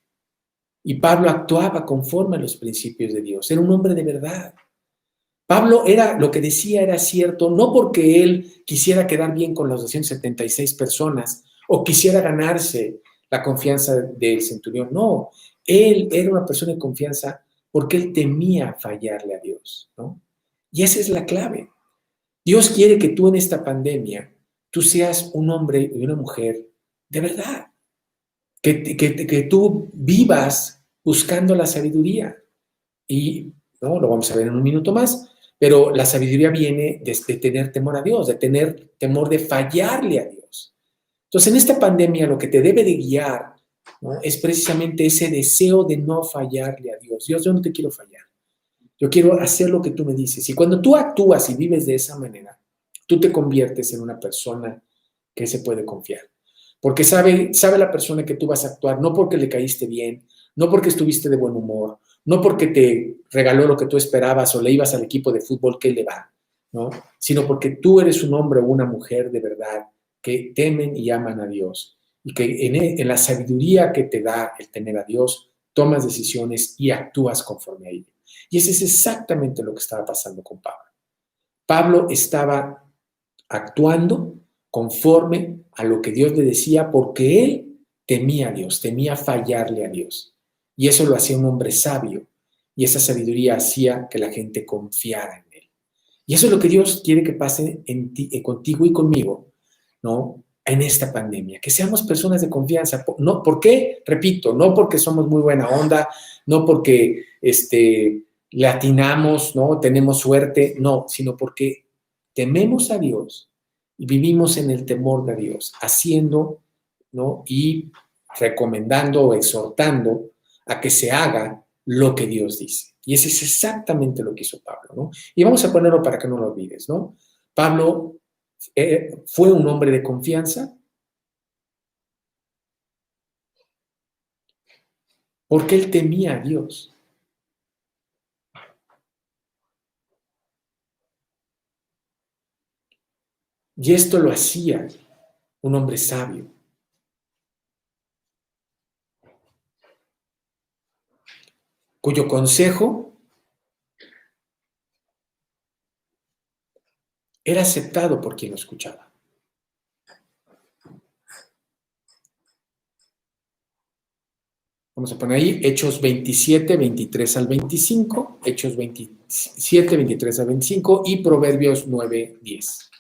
Y Pablo actuaba conforme a los principios de Dios. Era un hombre de verdad. Pablo era, lo que decía era cierto, no porque él quisiera quedar bien con las 276 personas o quisiera ganarse la confianza del centurión. No, él era una persona de confianza porque él temía fallarle a Dios, ¿no? Y esa es la clave. Dios quiere que tú en esta pandemia, tú seas un hombre y una mujer de verdad, que tú vivas buscando la sabiduría. Y no, lo vamos a ver en un minuto más, pero la sabiduría viene de tener temor a Dios, de tener temor de fallarle a Dios. Entonces, en esta pandemia lo que te debe de guiar, ¿no?, es precisamente ese deseo de no fallarle a Dios. Dios, yo no te quiero fallar. Yo quiero hacer lo que tú me dices. Y cuando tú actúas y vives de esa manera, tú te conviertes en una persona que se puede confiar. Porque sabe la persona que tú vas a actuar, no porque le caíste bien, no porque estuviste de buen humor, no porque te regaló lo que tú esperabas o le ibas al equipo de fútbol que le va, ¿no? Sino porque tú eres un hombre o una mujer de verdad que temen y aman a Dios y que en la sabiduría que te da el temer a Dios, tomas decisiones y actúas conforme a ello. Y ese es exactamente lo que estaba pasando con Pablo. Pablo estaba actuando conforme a lo que Dios le decía porque él temía a Dios, temía fallarle a Dios. Y eso lo hacía un hombre sabio y esa sabiduría hacía que la gente confiara en él. Y eso es lo que Dios quiere que pase contigo y conmigo, ¿no?, en esta pandemia, que seamos personas de confianza. No, ¿por qué? Repito, no porque somos muy buena onda, no porque le atinamos, ¿no?, tenemos suerte, no, sino porque tememos a Dios y vivimos en el temor de Dios, haciendo, ¿no?, y recomendando o exhortando a que se haga lo que Dios dice. Y ese es exactamente lo que hizo Pablo, ¿no? Y vamos a ponerlo para que no lo olvides, ¿no? Pablo fue un hombre de confianza porque él temía a Dios. Y esto lo hacía un hombre sabio, cuyo consejo era aceptado por quien lo escuchaba. Vamos a poner ahí Hechos 27, 23 al 25, Hechos 27, 23 al 25 y Proverbios 9, 10.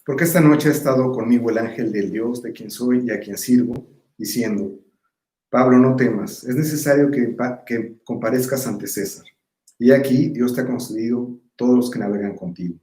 Porque esta noche ha estado conmigo el ángel del Dios de quien soy y a quien sirvo, diciendo: Pablo, no temas, es necesario que comparezcas ante César. Y aquí Dios te ha concedido todos los que navegan contigo.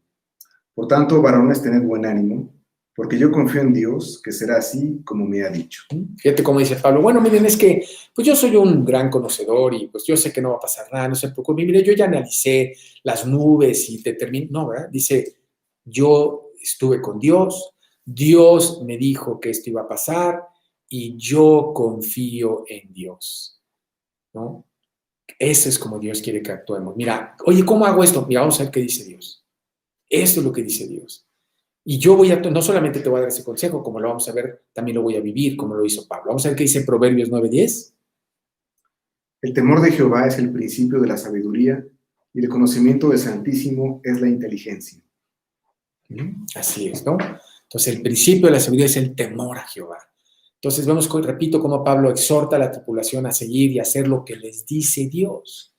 Por tanto, varones, tened buen ánimo, porque yo confío en Dios, que será así como me ha dicho. Fíjate cómo dice Pablo: bueno, miren, es que pues yo soy un gran conocedor y pues yo sé que no va a pasar nada, no se preocupen. Mire, yo ya analicé las nubes y determiné, no, ¿verdad? Dice, yo estuve con Dios, Dios me dijo que esto iba a pasar y yo confío en Dios, ¿no? Eso es como Dios quiere que actuemos. Mira, oye, ¿cómo hago esto? Mira, vamos a ver qué dice Dios. Esto es lo que dice Dios. Y yo no solamente te voy a dar ese consejo, como lo vamos a ver, también lo voy a vivir, como lo hizo Pablo. Vamos a ver qué dice Proverbios 9:10. El temor de Jehová es el principio de la sabiduría y el conocimiento del Santísimo es la inteligencia. Así es, ¿no? Entonces, el principio de la sabiduría es el temor a Jehová. Entonces, vemos, repito, cómo Pablo exhorta a la tripulación a seguir y hacer lo que les dice Dios,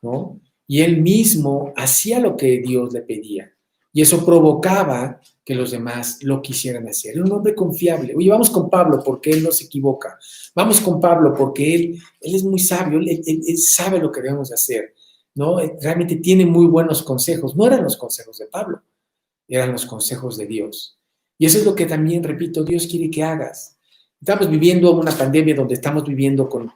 ¿no? Y él mismo hacía lo que Dios le pedía. Y eso provocaba que los demás lo quisieran hacer. Era un hombre confiable. Oye, vamos con Pablo porque él no se equivoca. Vamos con Pablo porque él es muy sabio, él sabe lo que debemos hacer, ¿no? Realmente tiene muy buenos consejos. No eran los consejos de Pablo, eran los consejos de Dios. Y eso es lo que también, repito, Dios quiere que hagas. Estamos viviendo una pandemia donde estamos viviendo con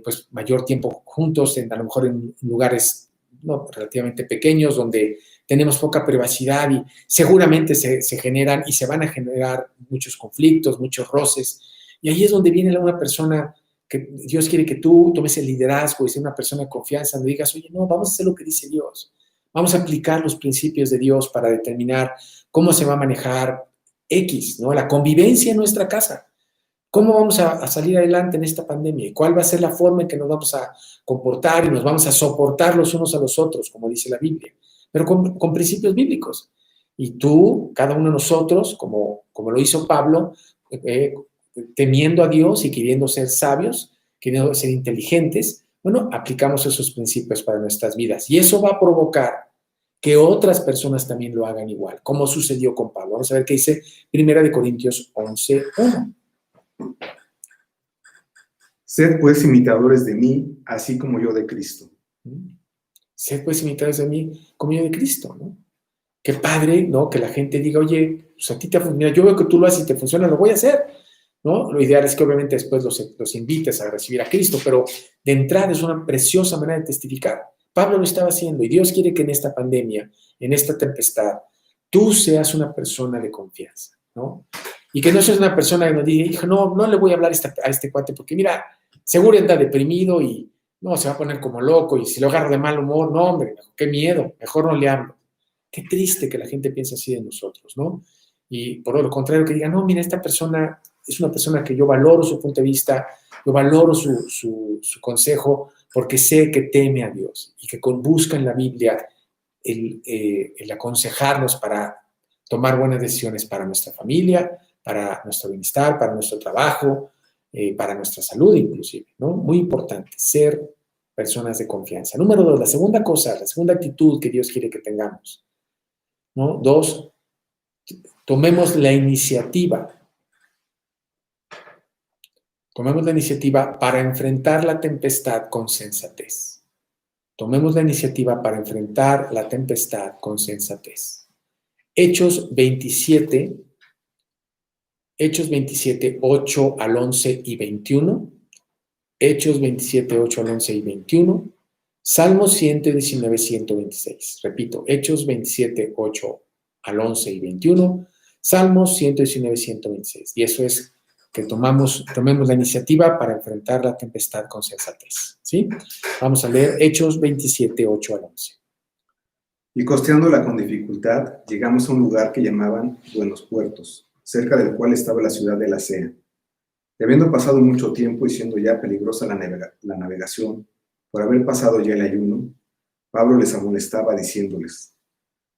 pues mayor tiempo juntos, a lo mejor en lugares no, relativamente pequeños, donde tenemos poca privacidad y seguramente se generan y se van a generar muchos conflictos, muchos roces. Y ahí es donde viene una persona que Dios quiere que tú tomes el liderazgo y seas una persona de confianza, donde digas, oye, no, vamos a hacer lo que dice Dios. Vamos a aplicar los principios de Dios para determinar cómo se va a manejar X, ¿no? La convivencia en nuestra casa. ¿Cómo vamos a salir adelante en esta pandemia? ¿Y cuál va a ser la forma en que nos vamos a comportar y nos vamos a soportar los unos a los otros, como dice la Biblia? Pero con principios bíblicos. Y tú, cada uno de nosotros, como lo hizo Pablo, temiendo a Dios y queriendo ser sabios, queriendo ser inteligentes, bueno, aplicamos esos principios para nuestras vidas. Y eso va a provocar que otras personas también lo hagan igual, como sucedió con Pablo. Vamos a ver qué dice 1 Corintios 11:1. Sed pues imitadores de mí, así como yo de Cristo. Sed pues imitadores de mí, como yo de Cristo, ¿no? Qué padre, ¿no? Que la gente diga, oye, pues a ti te funciona, yo veo que tú lo haces y te funciona, lo voy a hacer, ¿no? Lo ideal es que obviamente después los invites a recibir a Cristo, pero de entrada es una preciosa manera de testificar. Pablo lo estaba haciendo y Dios quiere que en esta pandemia, en esta tempestad, tú seas una persona de confianza, ¿no? Y que no seas una persona que nos diga, hijo, no le voy a hablar a este cuate porque mira, seguro anda deprimido y no, se va a poner como loco y si lo agarra de mal humor, no, hombre, qué miedo, mejor no le hablo. Qué triste que la gente piense así de nosotros, ¿no? Y por lo contrario, que diga, no, mira, esta persona es una persona que yo valoro su punto de vista, yo valoro su consejo porque sé que teme a Dios y que busca en la Biblia el aconsejarnos para tomar buenas decisiones para nuestra familia, para nuestro bienestar, para nuestro trabajo, para nuestra salud inclusive, ¿no? Muy importante, ser personas de confianza. Número 2, la segunda actitud que Dios quiere que tengamos, ¿no? 2, tomemos la iniciativa. Tomemos la iniciativa para enfrentar la tempestad con sensatez. Tomemos la iniciativa para enfrentar la tempestad con sensatez. Hechos 27, 8 al 11 y 21. Hechos 27, 8 al 11 y 21. Salmos 119, 126. Repito, Hechos 27, 8 al 11 y 21. Salmos 119, 126. Y eso es que tomemos la iniciativa para enfrentar la tempestad con sensatez. ¿Sí? Vamos a leer Hechos 27, 8 al 11. Y costeándola con dificultad, llegamos a un lugar que llamaban Buenos Puertos, cerca del cual estaba la ciudad de Lasea. Y habiendo pasado mucho tiempo y siendo ya peligrosa la navegación, por haber pasado ya el ayuno, Pablo les amonestaba diciéndoles,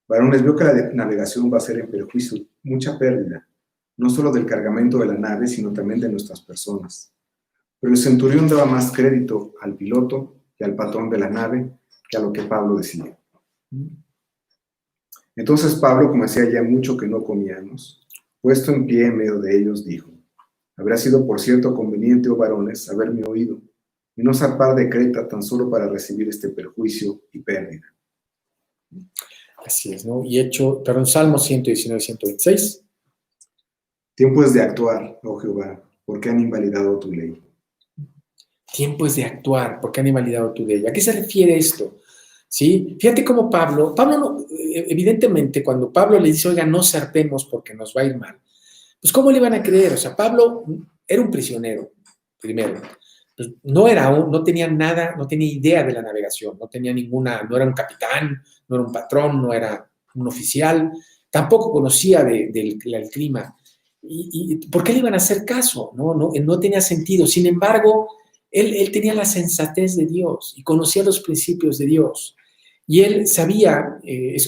varones, veo que la navegación va a ser en perjuicio, mucha pérdida, no solo del cargamento de la nave, sino también de nuestras personas. Pero el centurión daba más crédito al piloto y al patrón de la nave que a lo que Pablo decía. Entonces Pablo, como hacía ya mucho que no comíamos, puesto en pie en medio de ellos, dijo, habría sido por cierto conveniente, oh varones, haberme oído, y no zarpar de Creta tan solo para recibir este perjuicio y pérdida. Así es, ¿no? Y Salmo 119, 126. Tiempo es de actuar, oh Jehová, porque han invalidado tu ley. Tiempo es de actuar, porque han invalidado tu ley. ¿A qué se refiere esto? ¿Sí? Fíjate cómo Pablo no, evidentemente cuando Pablo le dice, oiga, no zarpemos porque nos va a ir mal, pues ¿cómo le iban a creer? O sea, Pablo era un prisionero, primero. Pues no tenía nada, no tenía idea de la navegación, no era un capitán, no era un patrón, no era un oficial, tampoco conocía del clima. ¿Y por qué le iban a hacer caso? No tenía sentido. Sin embargo, Él tenía la sensatez de Dios y conocía los principios de Dios. Y él sabía,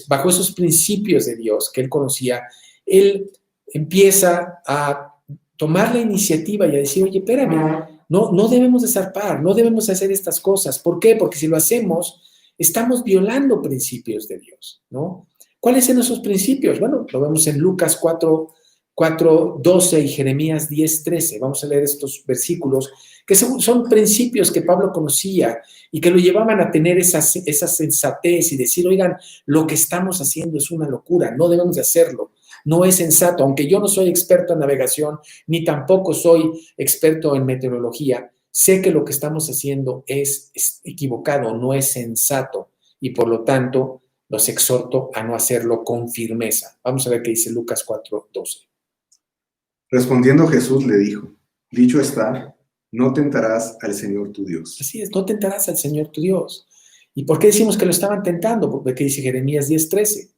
bajo esos principios de Dios que él conocía, él empieza a tomar la iniciativa y a decir, oye, espérame, no debemos de zarpar, no debemos de hacer estas cosas. ¿Por qué? Porque si lo hacemos, estamos violando principios de Dios, ¿no? ¿Cuáles son esos principios? Bueno, lo vemos en Lucas 4:12 y Jeremías 10:13. Vamos a leer estos versículos, que son principios que Pablo conocía y que lo llevaban a tener esa sensatez y decir, oigan, lo que estamos haciendo es una locura, no debemos de hacerlo, no es sensato. Aunque yo no soy experto en navegación, ni tampoco soy experto en meteorología, sé que lo que estamos haciendo es equivocado, no es sensato, y por lo tanto los exhorto a no hacerlo con firmeza. Vamos a ver qué dice Lucas 4:12. Respondiendo Jesús le dijo, dicho está, no tentarás al Señor tu Dios. Así es, no tentarás al Señor tu Dios. ¿Y por qué decimos que lo estaban tentando? Porque dice Jeremías 10:13.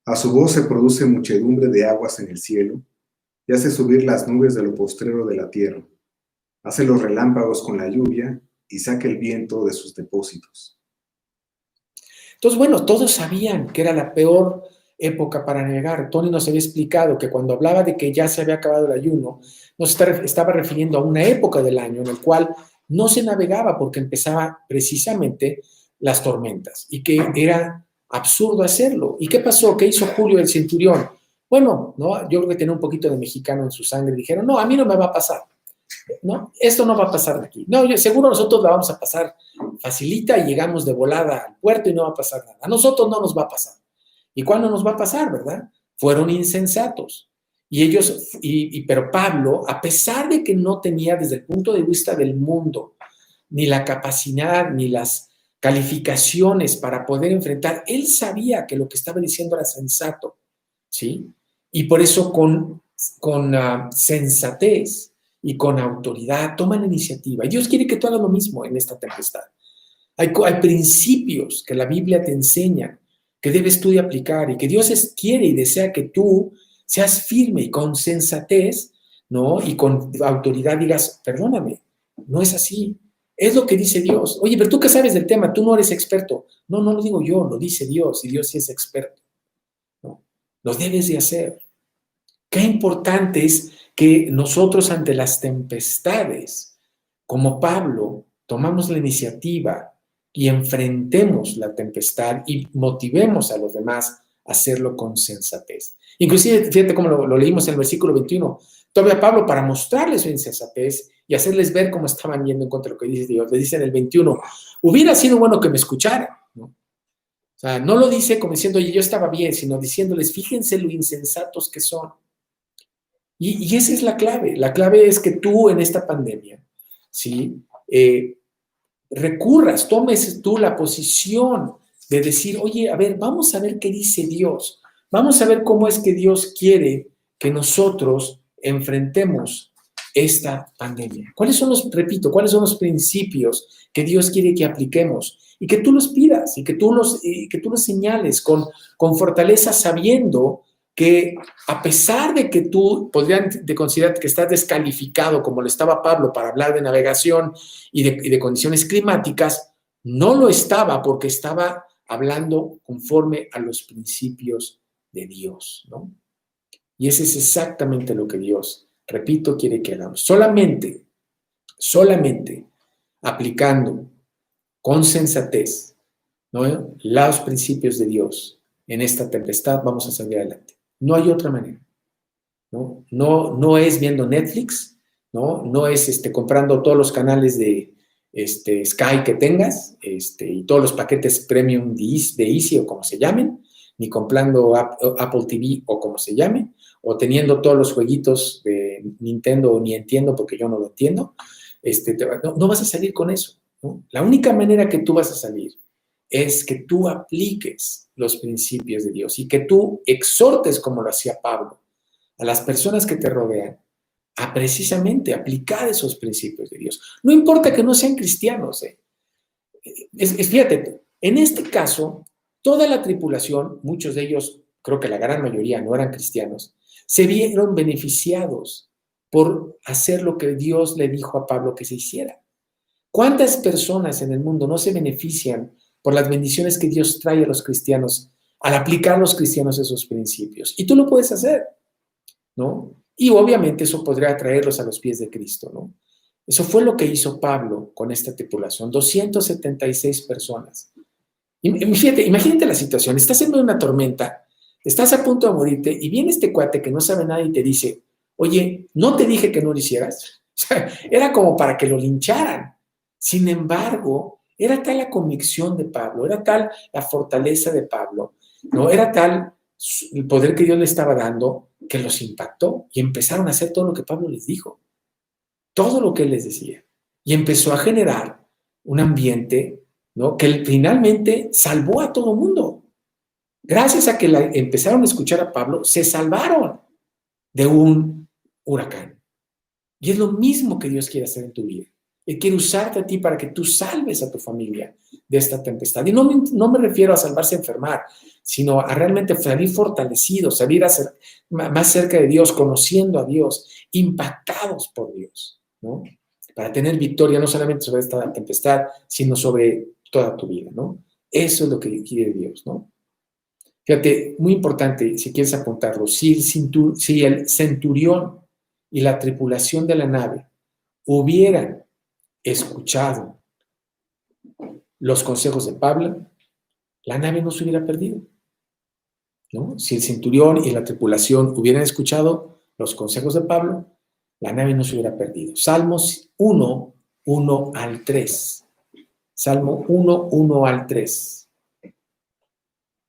A su voz se produce muchedumbre de aguas en el cielo, y hace subir las nubes de lo postrero de la tierra. Hace los relámpagos con la lluvia, y saca el viento de sus depósitos. Entonces, bueno, todos sabían que era la peor época para navegar. Tony nos había explicado que cuando hablaba de que ya se había acabado el ayuno, nos estaba refiriendo a una época del año en el cual no se navegaba porque empezaba precisamente las tormentas y que era absurdo hacerlo. ¿Y qué pasó? ¿Qué hizo Julio el centurión? Bueno, ¿no? Yo creo que tenía un poquito de mexicano en su sangre. Dijeron, no, a mí no me va a pasar. ¿No? Esto no va a pasar de aquí. No, seguro nosotros la vamos a pasar facilita y llegamos de volada al puerto y no va a pasar nada. A nosotros no nos va a pasar. ¿Y cuándo nos va a pasar, verdad? Fueron insensatos. Y ellos, pero Pablo, a pesar de que no tenía desde el punto de vista del mundo ni la capacidad ni las calificaciones para poder enfrentar, él sabía que lo que estaba diciendo era sensato, ¿sí? Y por eso con sensatez y con autoridad toma la iniciativa. Y Dios quiere que tú hagas lo mismo en esta tempestad. Hay principios que la Biblia te enseña que debes tú de aplicar y que Dios quiere y desea que tú seas firme y con sensatez, ¿no? Y con autoridad digas, perdóname, no es así. Es lo que dice Dios. Oye, pero tú qué sabes del tema, tú no eres experto. No, no lo digo yo, lo dice Dios y Dios sí es experto, ¿no? Lo debes de hacer. Qué importante es que nosotros ante las tempestades, como Pablo, tomamos la iniciativa y enfrentemos la tempestad y motivemos a los demás a hacerlo con sensatez. Inclusive, fíjate cómo lo leímos en el versículo 21, todavía Pablo para mostrarles su insensatez y hacerles ver cómo estaban yendo en contra de lo que dice Dios. Le dice en el 21, hubiera sido bueno que me escucharan, ¿no? O sea, no lo dice como diciendo, oye, yo estaba bien, sino diciéndoles, fíjense lo insensatos que son. Y esa es la clave. La clave es que tú en esta pandemia, ¿sí? Recurras, tomes tú la posición de decir, oye, a ver, vamos a ver qué dice Dios. Vamos a ver cómo es que Dios quiere que nosotros enfrentemos esta pandemia. ¿Cuáles son cuáles son los principios que Dios quiere que apliquemos? Y que tú los pidas y que tú los señales con fortaleza, sabiendo que a pesar de que tú podrían considerar que estás descalificado, como lo estaba Pablo, para hablar de navegación y de condiciones climáticas, no lo estaba porque estaba hablando conforme a los principios de Dios, ¿no? Y ese es exactamente lo que Dios, repito, quiere que hagamos. Solamente aplicando con sensatez, ¿no?, los principios de Dios en esta tempestad vamos a salir adelante. No hay otra manera, ¿no? No es viendo Netflix, no es comprando todos los canales de Sky que tengas y todos los paquetes premium de Easy o como se llamen, ni comprando Apple TV o como se llame, o teniendo todos los jueguitos de Nintendo, ni entiendo porque yo no lo entiendo. No vas a salir con eso, ¿no? La única manera que tú vas a salir es que tú apliques los principios de Dios y que tú exhortes, como lo hacía Pablo, a las personas que te rodean a precisamente aplicar esos principios de Dios. No importa que no sean cristianos. Fíjate, en este caso, toda la tripulación, muchos de ellos, creo que la gran mayoría no eran cristianos, se vieron beneficiados por hacer lo que Dios le dijo a Pablo que se hiciera. ¿Cuántas personas en el mundo no se benefician por las bendiciones que Dios trae a los cristianos al aplicar a los cristianos esos principios? Y tú lo puedes hacer, ¿no? Y obviamente eso podría traerlos a los pies de Cristo, ¿no? Eso fue lo que hizo Pablo con esta tripulación, 276 personas. Y fíjate, imagínate la situación, estás en medio de una tormenta, estás a punto de morirte y viene este cuate que no sabe nada y te dice, oye, ¿no te dije que no lo hicieras? O sea, era como para que lo lincharan. Sin embargo, era tal la convicción de Pablo, era tal la fortaleza de Pablo, ¿no? Era tal el poder que Dios le estaba dando que los impactó y empezaron a hacer todo lo que Pablo les dijo, todo lo que él les decía. Y empezó a generar un ambiente, ¿no?, que finalmente salvó a todo el mundo. Gracias a que empezaron a escuchar a Pablo, se salvaron de un huracán. Y es lo mismo que Dios quiere hacer en tu vida. Él quiere usarte a ti para que tú salves a tu familia de esta tempestad. Y no me refiero a salvarse a enfermar, sino a realmente salir fortalecidos, salir a ser más cerca de Dios, conociendo a Dios, impactados por Dios, ¿no? Para tener victoria no solamente sobre esta tempestad, sino sobre toda tu vida, ¿no? Eso es lo que quiere Dios, ¿no? Fíjate, muy importante, si quieres apuntarlo, si el centurión y la tripulación de la nave hubieran escuchado los consejos de Pablo, la nave no se hubiera perdido, ¿no? Si el centurión y la tripulación hubieran escuchado los consejos de Pablo, la nave no se hubiera perdido. Salmos 1, 1 al 3. Salmo 1, 1 al 3.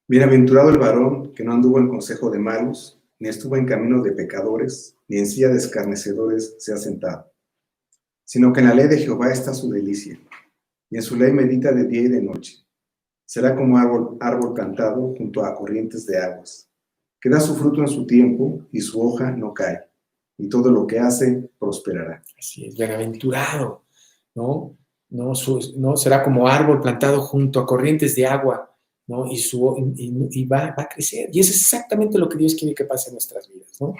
Bienaventurado el varón que no anduvo en consejo de malos, ni estuvo en camino de pecadores, ni en silla de escarnecedores se ha sentado, sino que en la ley de Jehová está su delicia, y en su ley medita de día y de noche. Será como árbol plantado junto a corrientes de aguas, que da su fruto en su tiempo, y su hoja no cae, y todo lo que hace prosperará. Así es, bienaventurado, ¿no? No será como árbol plantado junto a corrientes de agua, ¿no? Y va a crecer. Y eso es exactamente lo que Dios quiere que pase en nuestras vidas, ¿no?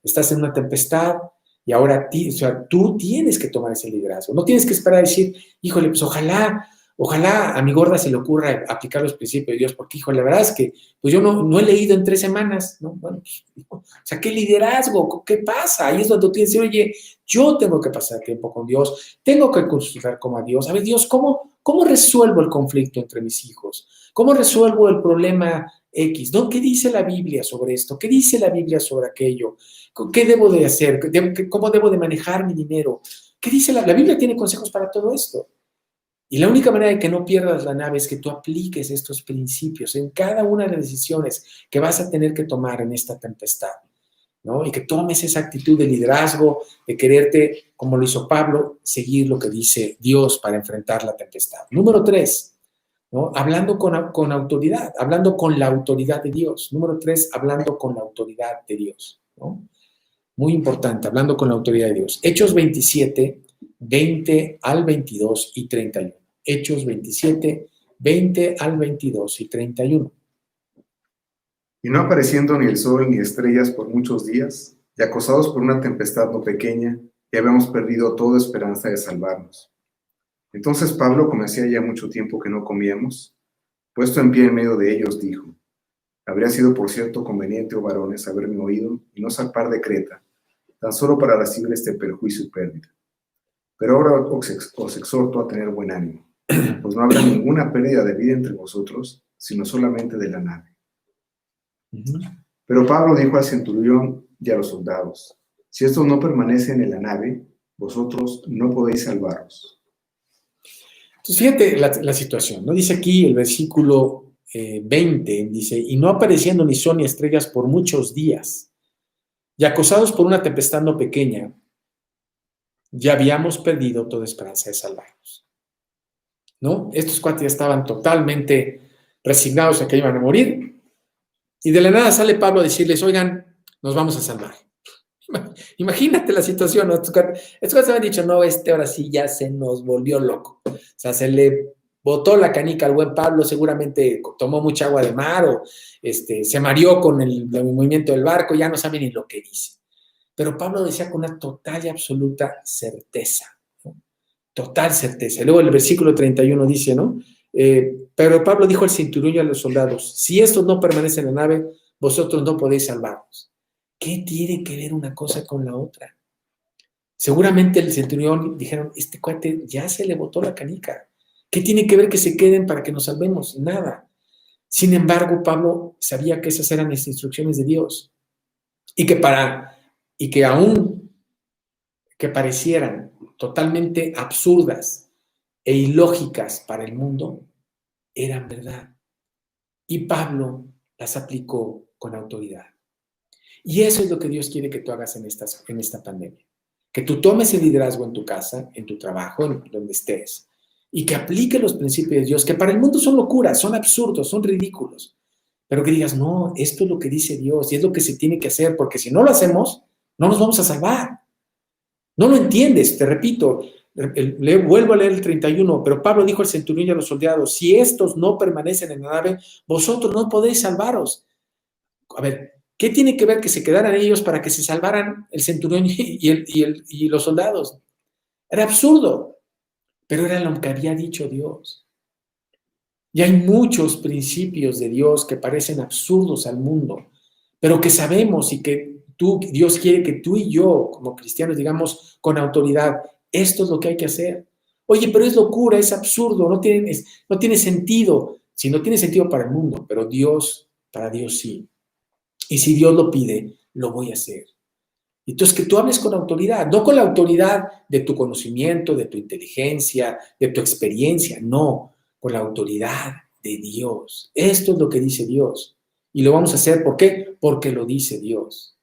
Estás en una tempestad y ahora tú tienes que tomar ese liderazgo. No tienes que esperar a decir, híjole, pues ojalá a mi gorda se le ocurra aplicar los principios de Dios, porque, híjole, la verdad es que pues yo no he leído en 3 semanas, ¿no? Bueno, pues, o sea, ¿qué liderazgo? ¿Qué pasa? Ahí es donde tú tienes que decir, oye, yo tengo que pasar tiempo con Dios, tengo que consultar con Dios. A ver, Dios, ¿cómo resuelvo el conflicto entre mis hijos? ¿Cómo resuelvo el problema X? ¿No? ¿Qué dice la Biblia sobre esto? ¿Qué dice la Biblia sobre aquello? ¿Qué debo de hacer? ¿Cómo debo de manejar mi dinero? ¿Qué dice la Biblia? Tiene consejos para todo esto. Y la única manera de que no pierdas la nave es que tú apliques estos principios en cada una de las decisiones que vas a tener que tomar en esta tempestad, ¿no? Y que tomes esa actitud de liderazgo, de quererte, como lo hizo Pablo, seguir lo que dice Dios para enfrentar la tempestad. Número 3, ¿no? Hablando con autoridad, hablando con la autoridad de Dios. Número 3, hablando con la autoridad de Dios, ¿no? Muy importante, hablando con la autoridad de Dios. Hechos 27, 20 al 22 y 31. Hechos 27, 20 al 22 y 31. Y no apareciendo ni el sol ni estrellas por muchos días, y acosados por una tempestad no pequeña, ya habíamos perdido toda esperanza de salvarnos. Entonces Pablo, como hacía ya mucho tiempo que no comíamos, puesto en pie en medio de ellos, dijo: habría sido, por cierto, conveniente, oh varones, haberme oído y no zarpar de Creta, tan solo para recibir este perjuicio y pérdida. Pero ahora os exhorto a tener buen ánimo, pues no habrá ninguna pérdida de vida entre vosotros, sino solamente de la nave. Pero Pablo dijo al centurión y a los soldados: si estos no permanecen en la nave, vosotros no podéis salvaros. Entonces, fíjate la situación, ¿no? Dice aquí el versículo 20, dice, y no apareciendo ni sol ni estrellas por muchos días, y acosados por una tempestad no pequeña, ya habíamos perdido toda esperanza de salvarnos, ¿no? Estos cuates ya estaban totalmente resignados a que iban a morir, y de la nada sale Pablo a decirles, oigan, nos vamos a salvar. Imagínate la situación, ¿no? Estos cuates habían dicho, no, ahora sí ya se nos volvió loco. O sea, se le botó la canica al buen Pablo, seguramente tomó mucha agua de mar o se mareó con el movimiento del barco, ya no sabe ni lo que dice. Pero Pablo decía con una total y absoluta certeza, ¿no? Total certeza. Luego el versículo 31 dice, ¿no? Pero Pablo dijo al centurión y a los soldados, si estos no permanecen en la nave, vosotros no podéis salvaros. ¿Qué tiene que ver una cosa con la otra? Seguramente el centurión dijeron, este cuate ya se le botó la canica. ¿Qué tiene que ver que se queden para que nos salvemos? Nada. Sin embargo, Pablo sabía que esas eran las instrucciones de Dios y que aún que parecieran totalmente absurdas e ilógicas para el mundo, eran verdad. Y Pablo las aplicó con autoridad. Y eso es lo que Dios quiere que tú hagas en esta pandemia. Que tú tomes el liderazgo en tu casa, en tu trabajo, en donde estés, y que apliques los principios de Dios, que para el mundo son locuras, son absurdos, son ridículos. Pero que digas, no, esto es lo que dice Dios y es lo que se tiene que hacer, porque si no lo hacemos, no nos vamos a salvar. No lo entiendes, te repito, vuelvo a leer el 31, pero Pablo dijo al centurión y a los soldados, si estos no permanecen en la nave, vosotros no podéis salvaros. A ver, ¿qué tiene que ver que se quedaran ellos para que se salvaran el centurión y los soldados? Era absurdo, pero era lo que había dicho Dios. Y hay muchos principios de Dios que parecen absurdos al mundo, pero que sabemos y que Dios quiere que tú y yo, como cristianos, digamos con autoridad, esto es lo que hay que hacer. Oye, pero es locura, es absurdo, no tiene sentido. Si no tiene sentido para el mundo, pero para Dios sí. Y si Dios lo pide, lo voy a hacer. Entonces, que tú hables con autoridad, no con la autoridad de tu conocimiento, de tu inteligencia, de tu experiencia, no, con la autoridad de Dios. Esto es lo que dice Dios. Y lo vamos a hacer, ¿por qué? Porque lo dice Dios.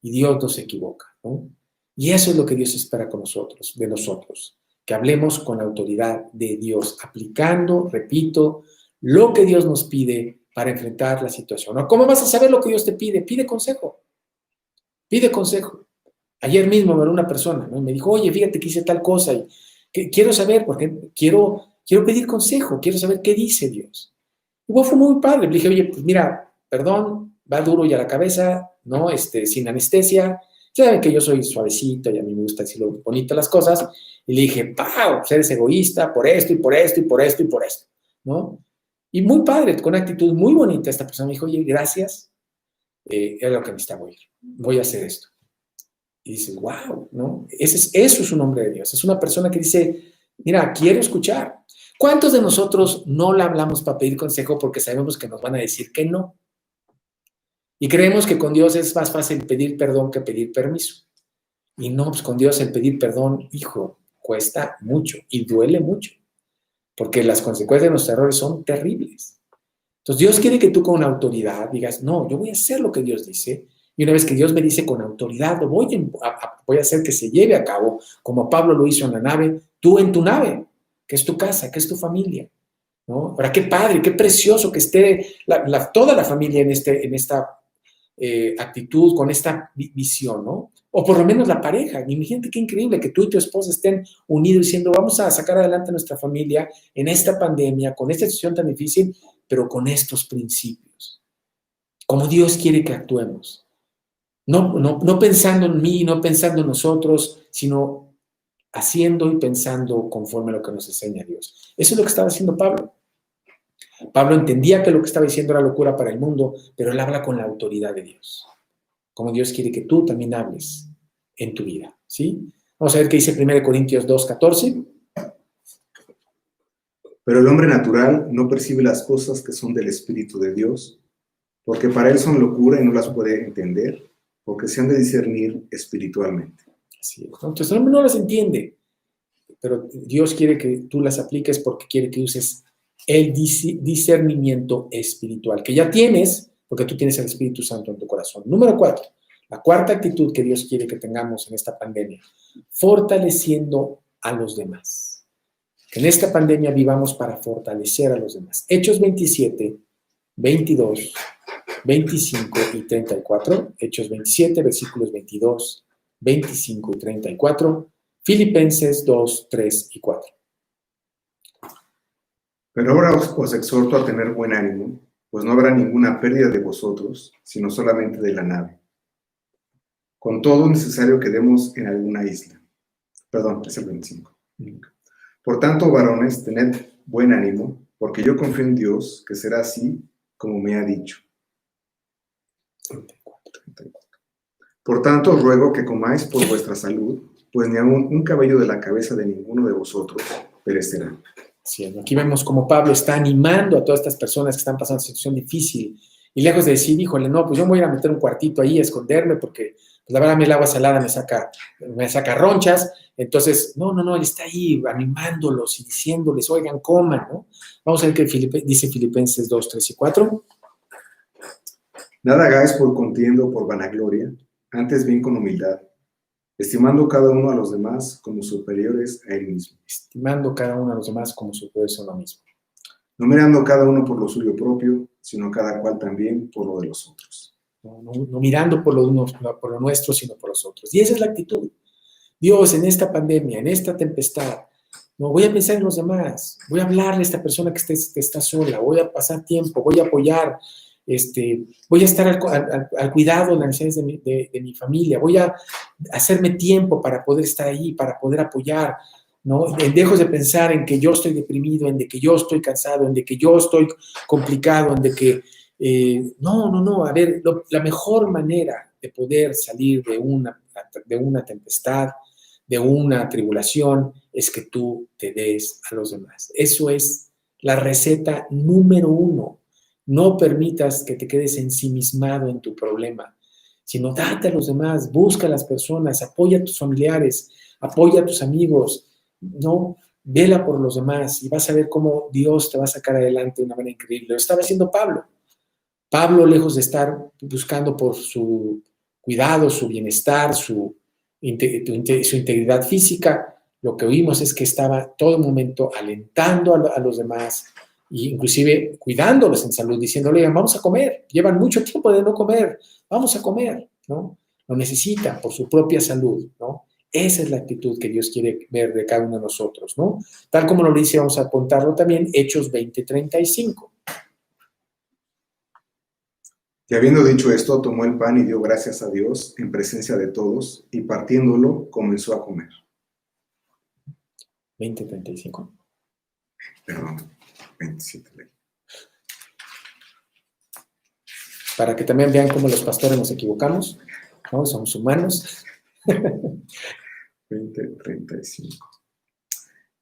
Y Dios no se equivoca, ¿no? Y eso es lo que Dios espera con nosotros, de nosotros, que hablemos con la autoridad de Dios, aplicando, repito, lo que Dios nos pide para enfrentar la situación. ¿No? ¿Cómo vas a saber lo que Dios te pide? Pide consejo. Pide consejo. Ayer mismo me habló una persona, ¿no? Me dijo, oye, fíjate que hice tal cosa y que quiero saber, porque quiero pedir consejo, quiero saber qué dice Dios. Y bueno, fue muy padre. Le dije, oye, pues mira, perdón, va duro ya la cabeza, ¿no? Sin anestesia. Ya saben que yo soy suavecito y a mí me gusta decirlo bonito las cosas. Y le dije, ¡pau! Pues eres egoísta por esto y por esto y por esto y por esto, ¿no? Y muy padre, con una actitud muy bonita, esta persona me dijo, oye, gracias, es lo que necesitaba oír. Voy a hacer esto. Y dices, wow, ¿no? Eso es un hombre de Dios. Es una persona que dice, mira, quiero escuchar. ¿Cuántos de nosotros no le hablamos para pedir consejo porque sabemos que nos van a decir que no? Y creemos que con Dios es más fácil pedir perdón que pedir permiso. Y no, pues con Dios el pedir perdón, hijo, cuesta mucho y duele mucho. Porque las consecuencias de nuestros errores son terribles. Entonces Dios quiere que tú con autoridad digas, no, yo voy a hacer lo que Dios dice. Y una vez que Dios me dice con autoridad, lo voy a hacer que se lleve a cabo, como Pablo lo hizo en la nave, tú en tu nave, que es tu casa, que es tu familia, ¿no? Ahora, qué padre, qué precioso que esté toda la familia en esta actitud, con esta visión, ¿no? O por lo menos la pareja. Imagínate qué increíble que tú y tu esposa estén unidos diciendo, vamos a sacar adelante a nuestra familia en esta pandemia, con esta situación tan difícil, pero con estos principios. Como Dios quiere que actuemos. No pensando en mí, no pensando en nosotros, sino haciendo y pensando conforme a lo que nos enseña Dios. Eso es lo que estaba haciendo Pablo. Pablo entendía que lo que estaba diciendo era locura para el mundo, pero él habla con la autoridad de Dios. Como Dios quiere que tú también hables en tu vida, ¿sí? Vamos a ver qué dice 1 Corintios 2:14. Pero el hombre natural no percibe las cosas que son del Espíritu de Dios, porque para él son locura y no las puede entender, porque se han de discernir espiritualmente. Así es, ¿no? Entonces el hombre no las entiende, pero Dios quiere que tú las apliques porque quiere que uses el discernimiento espiritual, que ya tienes, porque tú tienes el Espíritu Santo en tu corazón. Número 4, la cuarta actitud que Dios quiere que tengamos en esta pandemia, fortaleciendo a los demás. Que en esta pandemia vivamos para fortalecer a los demás. Hechos 27, 22, 25 y 34. Hechos 27, versículos 22, 25 y 34. Filipenses 2, 3 y 4. Pero ahora os exhorto a tener buen ánimo, pues no habrá ninguna pérdida de vosotros, sino solamente de la nave. Con todo necesario que demos en alguna isla. Perdón, es el 25. Por tanto, varones, tened buen ánimo, porque yo confío en Dios, que será así como me ha dicho. 34. Por tanto, os ruego que comáis por vuestra salud, pues ni aun un cabello de la cabeza de ninguno de vosotros perecerá. Sí, aquí vemos como Pablo está animando a todas estas personas que están pasando una situación difícil y lejos de decir, híjole, no, pues yo me voy a ir a meter un cuartito ahí a esconderme porque pues, la verdad a mí el agua salada me saca ronchas. Entonces, no, él está ahí animándolos y diciéndoles, oigan, coman, ¿no? Vamos a ver qué dice Filipenses 2, 3 y 4. Nada hagáis por contienda o por vanagloria, antes bien con humildad, estimando cada uno a los demás como superiores a él mismo. Estimando cada uno a los demás como superiores a uno mismo. No mirando cada uno por lo suyo propio, sino cada cual también por lo de los otros. No mirando por lo nuestro, sino por los otros. Y esa es la actitud. Dios, en esta pandemia, en esta tempestad, no voy a pensar en los demás, voy a hablarle a esta persona que está sola, voy a pasar tiempo, voy a apoyar, voy a estar al cuidado de las necesidades de mi familia, voy a hacerme tiempo para poder estar ahí, para poder apoyar, ¿no? Dejo de pensar en que yo estoy deprimido, en de que yo estoy cansado, en de que yo estoy complicado, en de que no, a ver, la mejor manera de poder salir de una tempestad, de una tribulación, es que tú te des a los demás. Eso es la receta número 1. No permitas que te quedes ensimismado en tu problema, sino date a los demás, busca a las personas, apoya a tus familiares, apoya a tus amigos, ¿no? Vela por los demás y vas a ver cómo Dios te va a sacar adelante de una manera increíble. Lo estaba haciendo Pablo. Pablo, lejos de estar buscando por su cuidado, su bienestar, su integridad física, lo que oímos es que estaba todo el momento alentando a los demás e inclusive cuidándolos en salud, diciéndole, vamos a comer, llevan mucho tiempo de no comer, vamos a comer, ¿no? Lo necesitan por su propia salud, ¿no? Esa es la actitud que Dios quiere ver de cada uno de nosotros, ¿no? Tal como lo dice, vamos a apuntarlo también, Hechos 20:35. Y habiendo dicho esto, tomó el pan y dio gracias a Dios en presencia de todos, y partiéndolo, comenzó a comer. 20:35. Perdón, 27. Para que también vean cómo los pastores nos equivocamos, ¿no? Somos humanos. 20:35.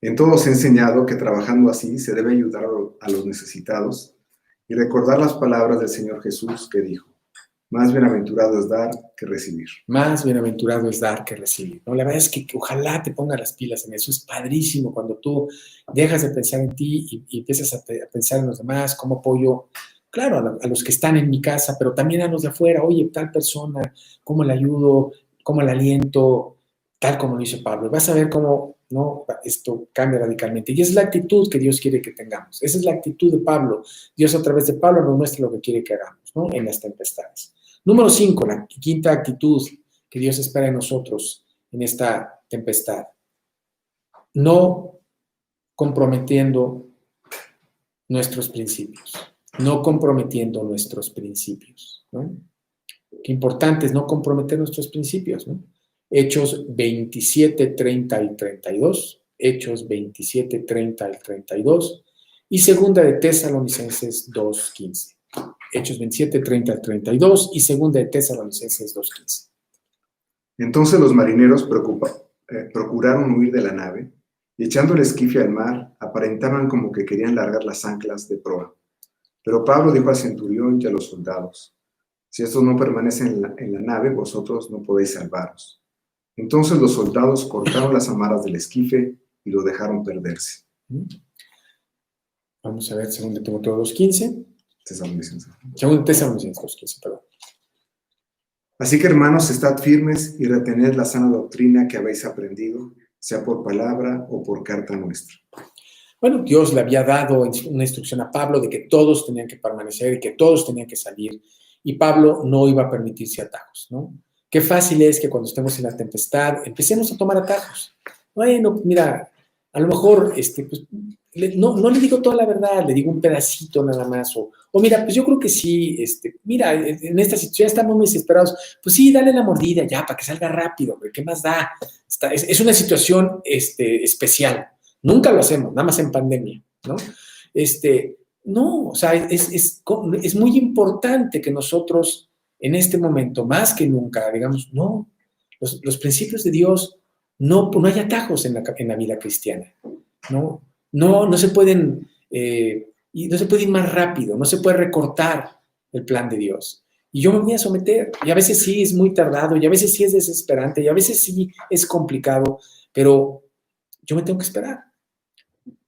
En todo os he enseñado que trabajando así se debe ayudar a los necesitados y recordar las palabras del Señor Jesús que dijo, más bienaventurado es dar que recibir. Más bienaventurado es dar que recibir, ¿no? La verdad es que ojalá te pongas las pilas en eso. Es padrísimo cuando tú dejas de pensar en ti y empiezas a pensar en los demás, cómo apoyo, claro, a los que están en mi casa, pero también a los de afuera. Oye, tal persona, ¿cómo le ayudo? ¿Cómo le aliento? Tal como lo hizo Pablo. Vas a ver cómo, ¿no? Esto cambia radicalmente. Y esa es la actitud que Dios quiere que tengamos. Esa es la actitud de Pablo. Dios a través de Pablo nos muestra lo que quiere que hagamos, ¿no? En las tempestades. Número 5, la quinta actitud que Dios espera en nosotros en esta tempestad. No comprometiendo nuestros principios. No comprometiendo nuestros principios, ¿no? Qué importante es no comprometer nuestros principios, ¿no? Hechos 27, 30 y 32. Hechos 27, 30 y 32. Y segunda de Tesalonicenses 2, 15. Hechos 27, 30 al 32 y segunda de Tesalonicenses 2:15. Entonces los marineros procuraron huir de la nave y echando el esquife al mar aparentaban como que querían largar las anclas de proa. Pero Pablo dijo al centurión y a los soldados, si estos no permanecen en la nave, vosotros no podéis salvaros. Entonces los soldados cortaron las amarras del esquife y lo dejaron perderse. Vamos a ver 2 Timoteo 2:15. Tesalonicenses. 2 Tesalonicenses 2:15, perdón. Así que, hermanos, estad firmes y retened la sana doctrina que habéis aprendido, sea por palabra o por carta nuestra. Bueno, Dios le había dado una instrucción a Pablo de que todos tenían que permanecer y que todos tenían que salir, y Pablo no iba a permitirse atajos, ¿no? Qué fácil es que cuando estemos en la tempestad empecemos a tomar atajos. Bueno, mira, a lo mejor pues, no le digo toda la verdad, le digo un pedacito nada más, o mira, pues yo creo que sí, mira, en esta situación ya estamos muy desesperados, pues sí, dale la mordida ya, para que salga rápido, ¿qué más da? Es una situación especial, Nunca lo hacemos, nada más en pandemia, ¿no? No, o sea, es muy importante que nosotros en este momento, más que nunca, digamos, no, los principios de Dios, no hay atajos en la vida cristiana, ¿no? No se pueden, y no se puede ir más rápido, no se puede recortar el plan de Dios. Y yo me voy a someter, y a veces sí es muy tardado, y a veces sí es desesperante, y a veces sí es complicado, pero yo me tengo que esperar.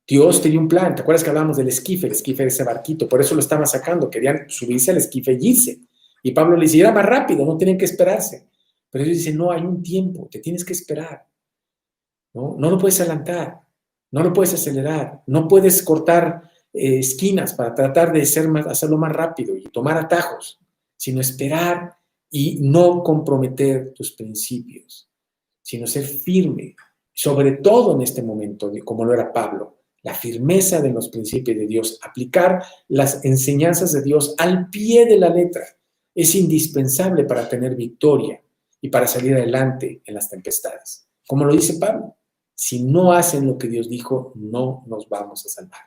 Dios tenía un plan. ¿Te acuerdas que hablábamos del esquife? El esquife de ese barquito, por eso lo estaban sacando, querían subirse al esquife y irse. Y Pablo le dice, era más rápido, no tienen que esperarse. Pero ellos dicen, no, hay un tiempo, te tienes que esperar. No lo puedes adelantar, no lo puedes acelerar, no puedes cortar esquinas para tratar de hacerlo más rápido y tomar atajos, sino esperar y no comprometer tus principios, sino ser firme, sobre todo en este momento, como lo era Pablo, la firmeza de los principios de Dios, aplicar las enseñanzas de Dios al pie de la letra, es indispensable para tener victoria y para salir adelante en las tempestades. Como lo dice Pablo, si no hacen lo que Dios dijo, no nos vamos a salvar.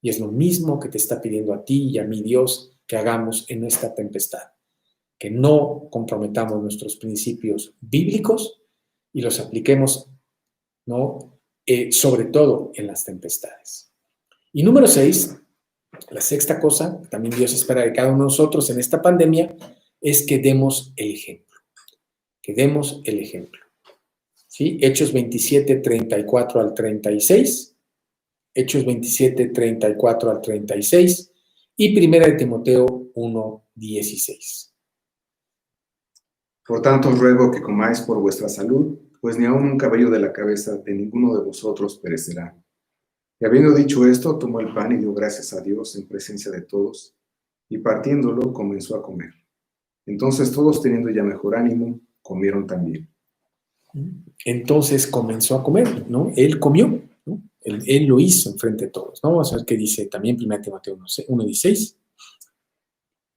Y es lo mismo que te está pidiendo a ti y a mí Dios que hagamos en esta tempestad, que no comprometamos nuestros principios bíblicos y los apliquemos, ¿no? Sobre todo en las tempestades. Y número 6, la sexta cosa que también Dios espera de cada uno de nosotros en esta pandemia es que demos el ejemplo. Que demos el ejemplo. ¿Sí? Hechos 27, 34 al 36. Hechos 27, 34 al 36. Y 1 Timoteo 1, 16. Por tanto, os ruego que comáis por vuestra salud, pues ni aun un cabello de la cabeza de ninguno de vosotros perecerá. Y habiendo dicho esto, tomó el pan y dio gracias a Dios en presencia de todos, y partiéndolo comenzó a comer. Entonces todos, teniendo ya mejor ánimo, comieron también. Entonces comenzó a comer, ¿no? Él comió, ¿no? Él lo hizo enfrente de todos, ¿no? Vamos a ver qué dice también 1 Timoteo 1:16.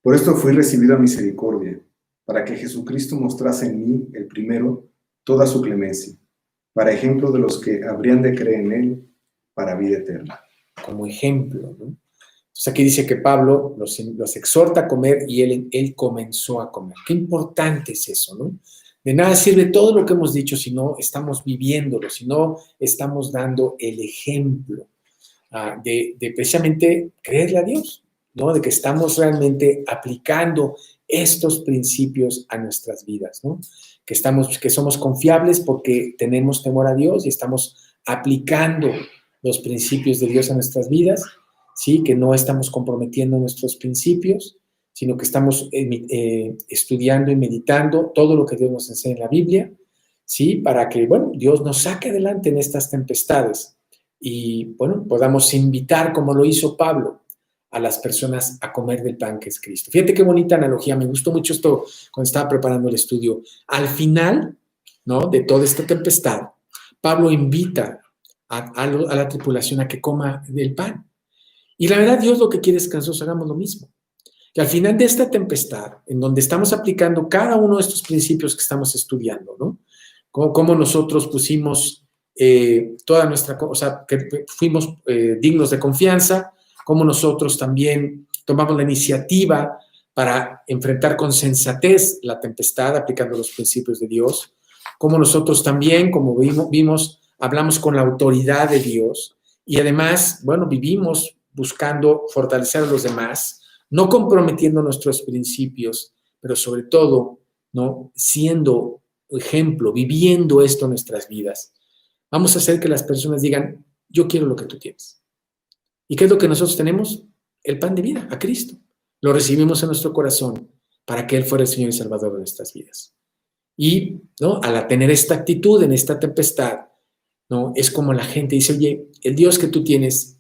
Por esto fui recibido a misericordia, para que Jesucristo mostrase en mí, el primero, toda su clemencia, para ejemplo de los que habrían de creer en él, para vida eterna. Como ejemplo, ¿no? Entonces aquí dice que Pablo los exhorta a comer y él comenzó a comer. Qué importante es eso, ¿no? De nada sirve todo lo que hemos dicho si no estamos viviéndolo, si no estamos dando el ejemplo de precisamente creerle a Dios, ¿no? De que estamos realmente aplicando estos principios a nuestras vidas, ¿no? Que somos confiables porque tenemos temor a Dios y estamos aplicando los principios de Dios a nuestras vidas, ¿sí? Que no estamos comprometiendo nuestros principios, sino que estamos estudiando y meditando todo lo que Dios nos enseña en la Biblia, ¿sí? Para que, bueno, Dios nos saque adelante en estas tempestades y, bueno, podamos invitar, como lo hizo Pablo, a las personas a comer del pan que es Cristo. Fíjate qué bonita analogía, me gustó mucho esto cuando estaba preparando el estudio. Al final, ¿no? De toda esta tempestad, Pablo invita a la tripulación a que coma del pan. Y la verdad, Dios lo que quiere es que nosotros hagamos lo mismo. Que al final de esta tempestad, en donde estamos aplicando cada uno de estos principios que estamos estudiando, ¿no? Cómo nosotros pusimos toda nuestra, o sea, que fuimos dignos de confianza, cómo nosotros también tomamos la iniciativa para enfrentar con sensatez la tempestad, aplicando los principios de Dios, cómo nosotros también, como vimos, hablamos con la autoridad de Dios y además, bueno, vivimos buscando fortalecer a los demás, no comprometiendo nuestros principios, pero sobre todo, ¿no? Siendo ejemplo, viviendo esto en nuestras vidas. Vamos a hacer que las personas digan, yo quiero lo que tú tienes. ¿Y qué es lo que nosotros tenemos? El pan de vida, a Cristo. Lo recibimos en nuestro corazón para que Él fuera el Señor y Salvador de nuestras vidas. Y, ¿no? Al tener esta actitud en esta tempestad, ¿no? Es como la gente dice, oye, el Dios que tú tienes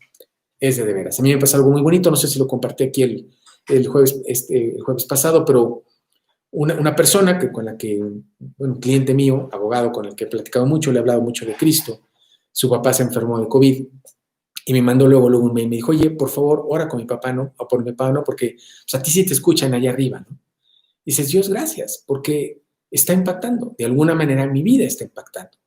es de veras. A mí me pasó algo muy bonito, no sé si lo compartí aquí el jueves pasado, pero una persona con la que, bueno, un cliente mío, abogado con el que he platicado mucho, le he hablado mucho de Cristo, su papá se enfermó de COVID y me mandó luego un mail, me dijo, oye, por favor, ora con mi papá, ¿no? O por mi papá, ¿no? Porque a ti sí te escuchan allá arriba, ¿no? Dices, Dios, gracias, porque está impactando, de alguna manera mi vida está impactando,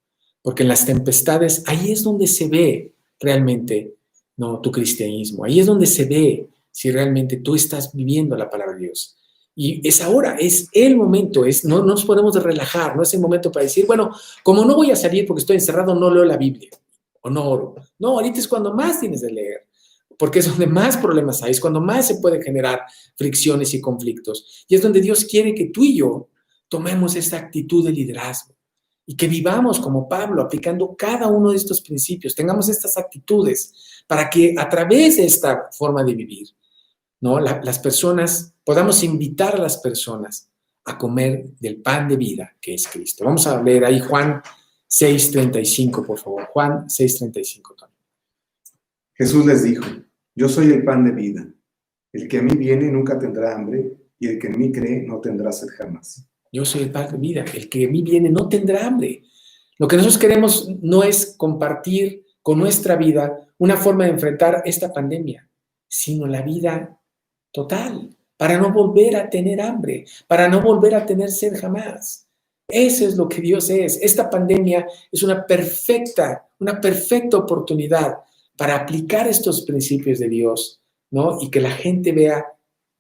porque en las tempestades, ahí es donde se ve realmente, no, tu cristianismo. Ahí es donde se ve si realmente tú estás viviendo la palabra de Dios. Y es ahora, es el momento, no nos podemos relajar, no es el momento para decir, bueno, como no voy a salir porque estoy encerrado, no leo la Biblia o no oro. No, ahorita es cuando más tienes de leer, porque es donde más problemas hay, es cuando más se pueden generar fricciones y conflictos. Y es donde Dios quiere que tú y yo tomemos esta actitud de liderazgo y que vivamos como Pablo, aplicando cada uno de estos principios, tengamos estas actitudes para que a través de esta forma de vivir, ¿no? Las personas, podamos invitar a las personas a comer del pan de vida que es Cristo. Vamos a leer ahí Juan 6:35, por favor. Juan 6:35 también. Jesús les dijo: yo soy el pan de vida. El que a mí viene nunca tendrá hambre, y el que en mí cree no tendrá sed jamás. Yo soy el pan de vida. El que a mí viene no tendrá hambre. Lo que nosotros queremos no es compartir con nuestra vida una forma de enfrentar esta pandemia, sino la vida total, para no volver a tener hambre, para no volver a tener sed jamás. Eso es lo que Dios es. Esta pandemia es una perfecta oportunidad para aplicar estos principios de Dios, ¿no? Y que la gente vea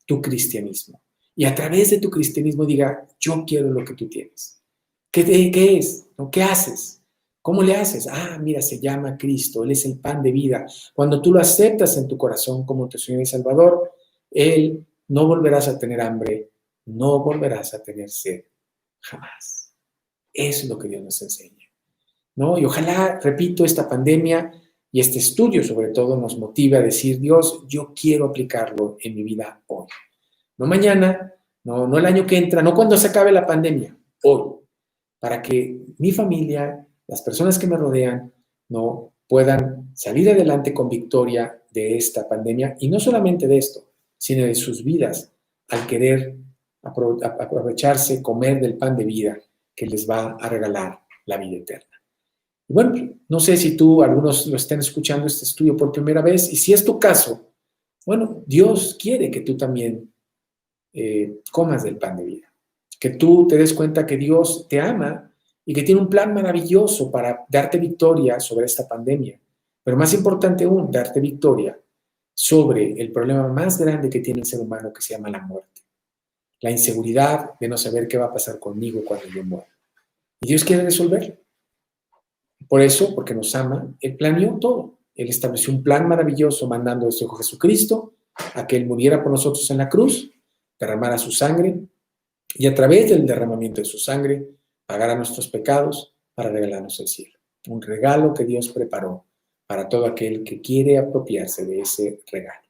tu cristianismo. Y a través de tu cristianismo diga, yo quiero lo que tú tienes. ¿Qué es? ¿No? ¿Qué haces? ¿Cómo le haces? Ah, mira, se llama Cristo, Él es el pan de vida. Cuando tú lo aceptas en tu corazón como tu Señor y Salvador, Él no volverás a tener hambre, no volverás a tener sed, jamás. Eso es lo que Dios nos enseña, ¿no? Y ojalá, repito, esta pandemia y este estudio sobre todo nos motive a decir, Dios, yo quiero aplicarlo en mi vida hoy. No mañana, no el año que entra, no cuando se acabe la pandemia, hoy. Para que mi familia, las personas que me rodean, no puedan salir adelante con victoria de esta pandemia y no solamente de esto, sino de sus vidas al querer aprovecharse, comer del pan de vida que les va a regalar la vida eterna. Y bueno, no sé si tú, algunos lo estén escuchando este estudio por primera vez y si es tu caso, bueno, Dios quiere que tú también comas del pan de vida. Que tú te des cuenta que Dios te ama y que tiene un plan maravilloso para darte victoria sobre esta pandemia. Pero más importante aún, darte victoria sobre el problema más grande que tiene el ser humano, que se llama la muerte. La inseguridad de no saber qué va a pasar conmigo cuando yo muera. Y Dios quiere resolverlo. Por eso, porque nos ama, Él planeó todo. Él estableció un plan maravilloso mandando a su Hijo Jesucristo a que Él muriera por nosotros en la cruz, derramara su sangre y a través del derramamiento de su sangre pagará nuestros pecados para regalarnos el cielo. Un regalo que Dios preparó para todo aquel que quiere apropiarse de ese regalo.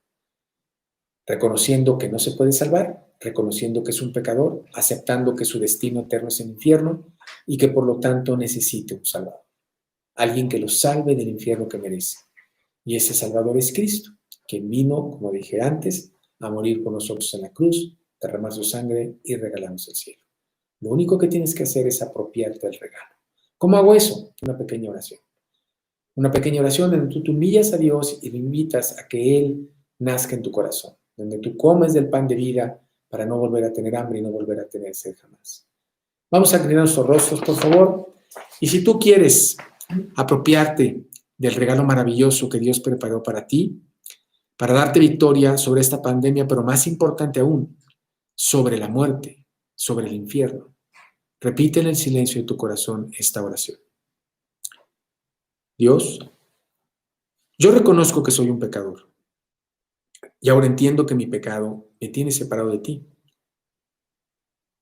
Reconociendo que no se puede salvar, reconociendo que es un pecador, aceptando que su destino eterno es el infierno y que por lo tanto necesita un salvador. Alguien que lo salve del infierno que merece. Y ese salvador es Cristo, quien vino, como dije antes, a morir por nosotros en la cruz, derramar su sangre y regalarnos el cielo. Lo único que tienes que hacer es apropiarte del regalo. ¿Cómo hago eso? Una pequeña oración. Una pequeña oración donde tú te humillas a Dios y le invitas a que Él nazca en tu corazón, donde tú comes del pan de vida para no volver a tener hambre y no volver a tener sed jamás. Vamos a inclinar nuestros rostros, por favor. Y si tú quieres apropiarte del regalo maravilloso que Dios preparó para ti, para darte victoria sobre esta pandemia, pero más importante aún, sobre la muerte, sobre el infierno. Repite en el silencio de tu corazón esta oración. Dios, yo reconozco que soy un pecador y ahora entiendo que mi pecado me tiene separado de ti,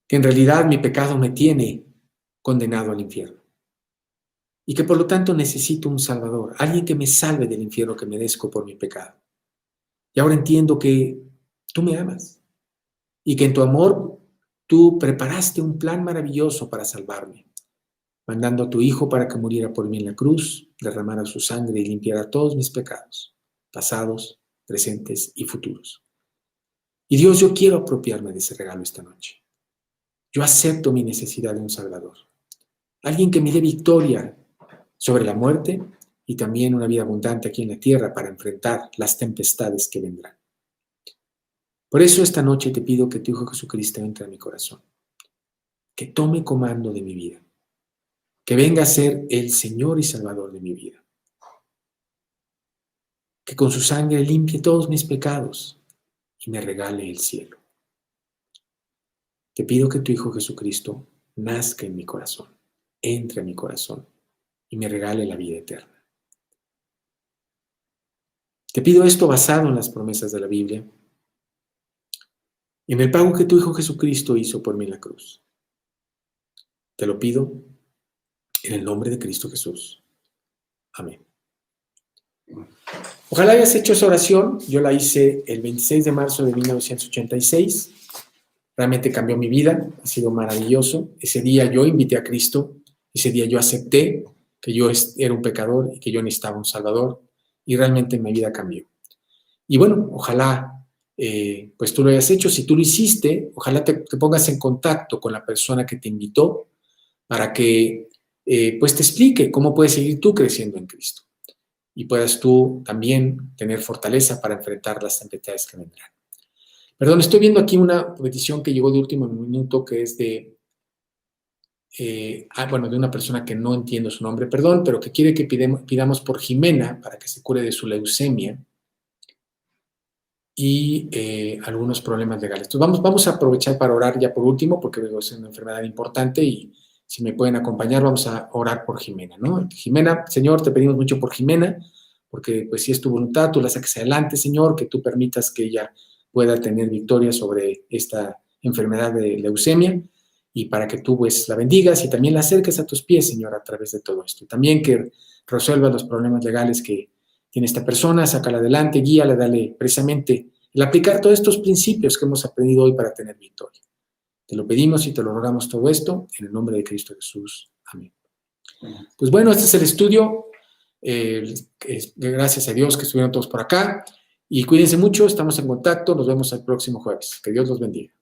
que en realidad mi pecado me tiene condenado al infierno y que por lo tanto necesito un Salvador, alguien que me salve del infierno que merezco por mi pecado. Y ahora entiendo que tú me amas y que en tu amor tú preparaste un plan maravilloso para salvarme, mandando a tu Hijo para que muriera por mí en la cruz, derramara su sangre y limpiara todos mis pecados, pasados, presentes y futuros. Y Dios, yo quiero apropiarme de ese regalo esta noche. Yo acepto mi necesidad de un Salvador, alguien que me dé victoria sobre la muerte y también una vida abundante aquí en la tierra para enfrentar las tempestades que vendrán. Por eso esta noche te pido que tu Hijo Jesucristo entre a mi corazón, que tome comando de mi vida, que venga a ser el Señor y Salvador de mi vida. que con su sangre limpie todos mis pecados y me regale el cielo. Te pido que tu Hijo Jesucristo nazca en mi corazón, entre a mi corazón y me regale la vida eterna. Te pido esto basado en las promesas de la Biblia y en el pago que tu Hijo Jesucristo hizo por mí en la cruz. Te lo pido en el nombre de Cristo Jesús. Amén. Ojalá hayas hecho esa oración. Yo la hice el 26 de marzo de 1986. Realmente cambió mi vida. Ha sido maravilloso. Ese día yo invité a Cristo. Ese día yo acepté que yo era un pecador y que yo necesitaba un Salvador. Y realmente mi vida cambió. Y bueno, ojalá pues tú lo hayas hecho. Si tú lo hiciste, ojalá te pongas en contacto con la persona que te invitó para que pues te explique cómo puedes seguir tú creciendo en Cristo y puedas tú también tener fortaleza para enfrentar las tempestades que vendrán. Perdón, estoy viendo aquí una petición que llegó de último minuto que es de de una persona que no entiendo su nombre, perdón, pero que quiere que pidamos por Jimena para que se cure de su leucemia y algunos problemas legales. Entonces vamos a aprovechar para orar ya por último, porque es una enfermedad importante y si me pueden acompañar, vamos a orar por Jimena, ¿no? Jimena, Señor, te pedimos mucho por Jimena, porque pues si es tu voluntad, tú la saques adelante, Señor, que tú permitas que ella pueda tener victoria sobre esta enfermedad de leucemia y para que tú pues la bendigas y también la acerques a tus pies, Señor, a través de todo esto. También que resuelvas los problemas legales que tiene esta persona, sácala adelante, guíala, dale precisamente el aplicar todos estos principios que hemos aprendido hoy para tener victoria. Te lo pedimos y te lo rogamos todo esto en el nombre de Cristo Jesús. Amén. Pues bueno, este es el estudio. Gracias a Dios que estuvieron todos por acá. Y cuídense mucho, estamos en contacto. Nos vemos el próximo jueves. Que Dios los bendiga.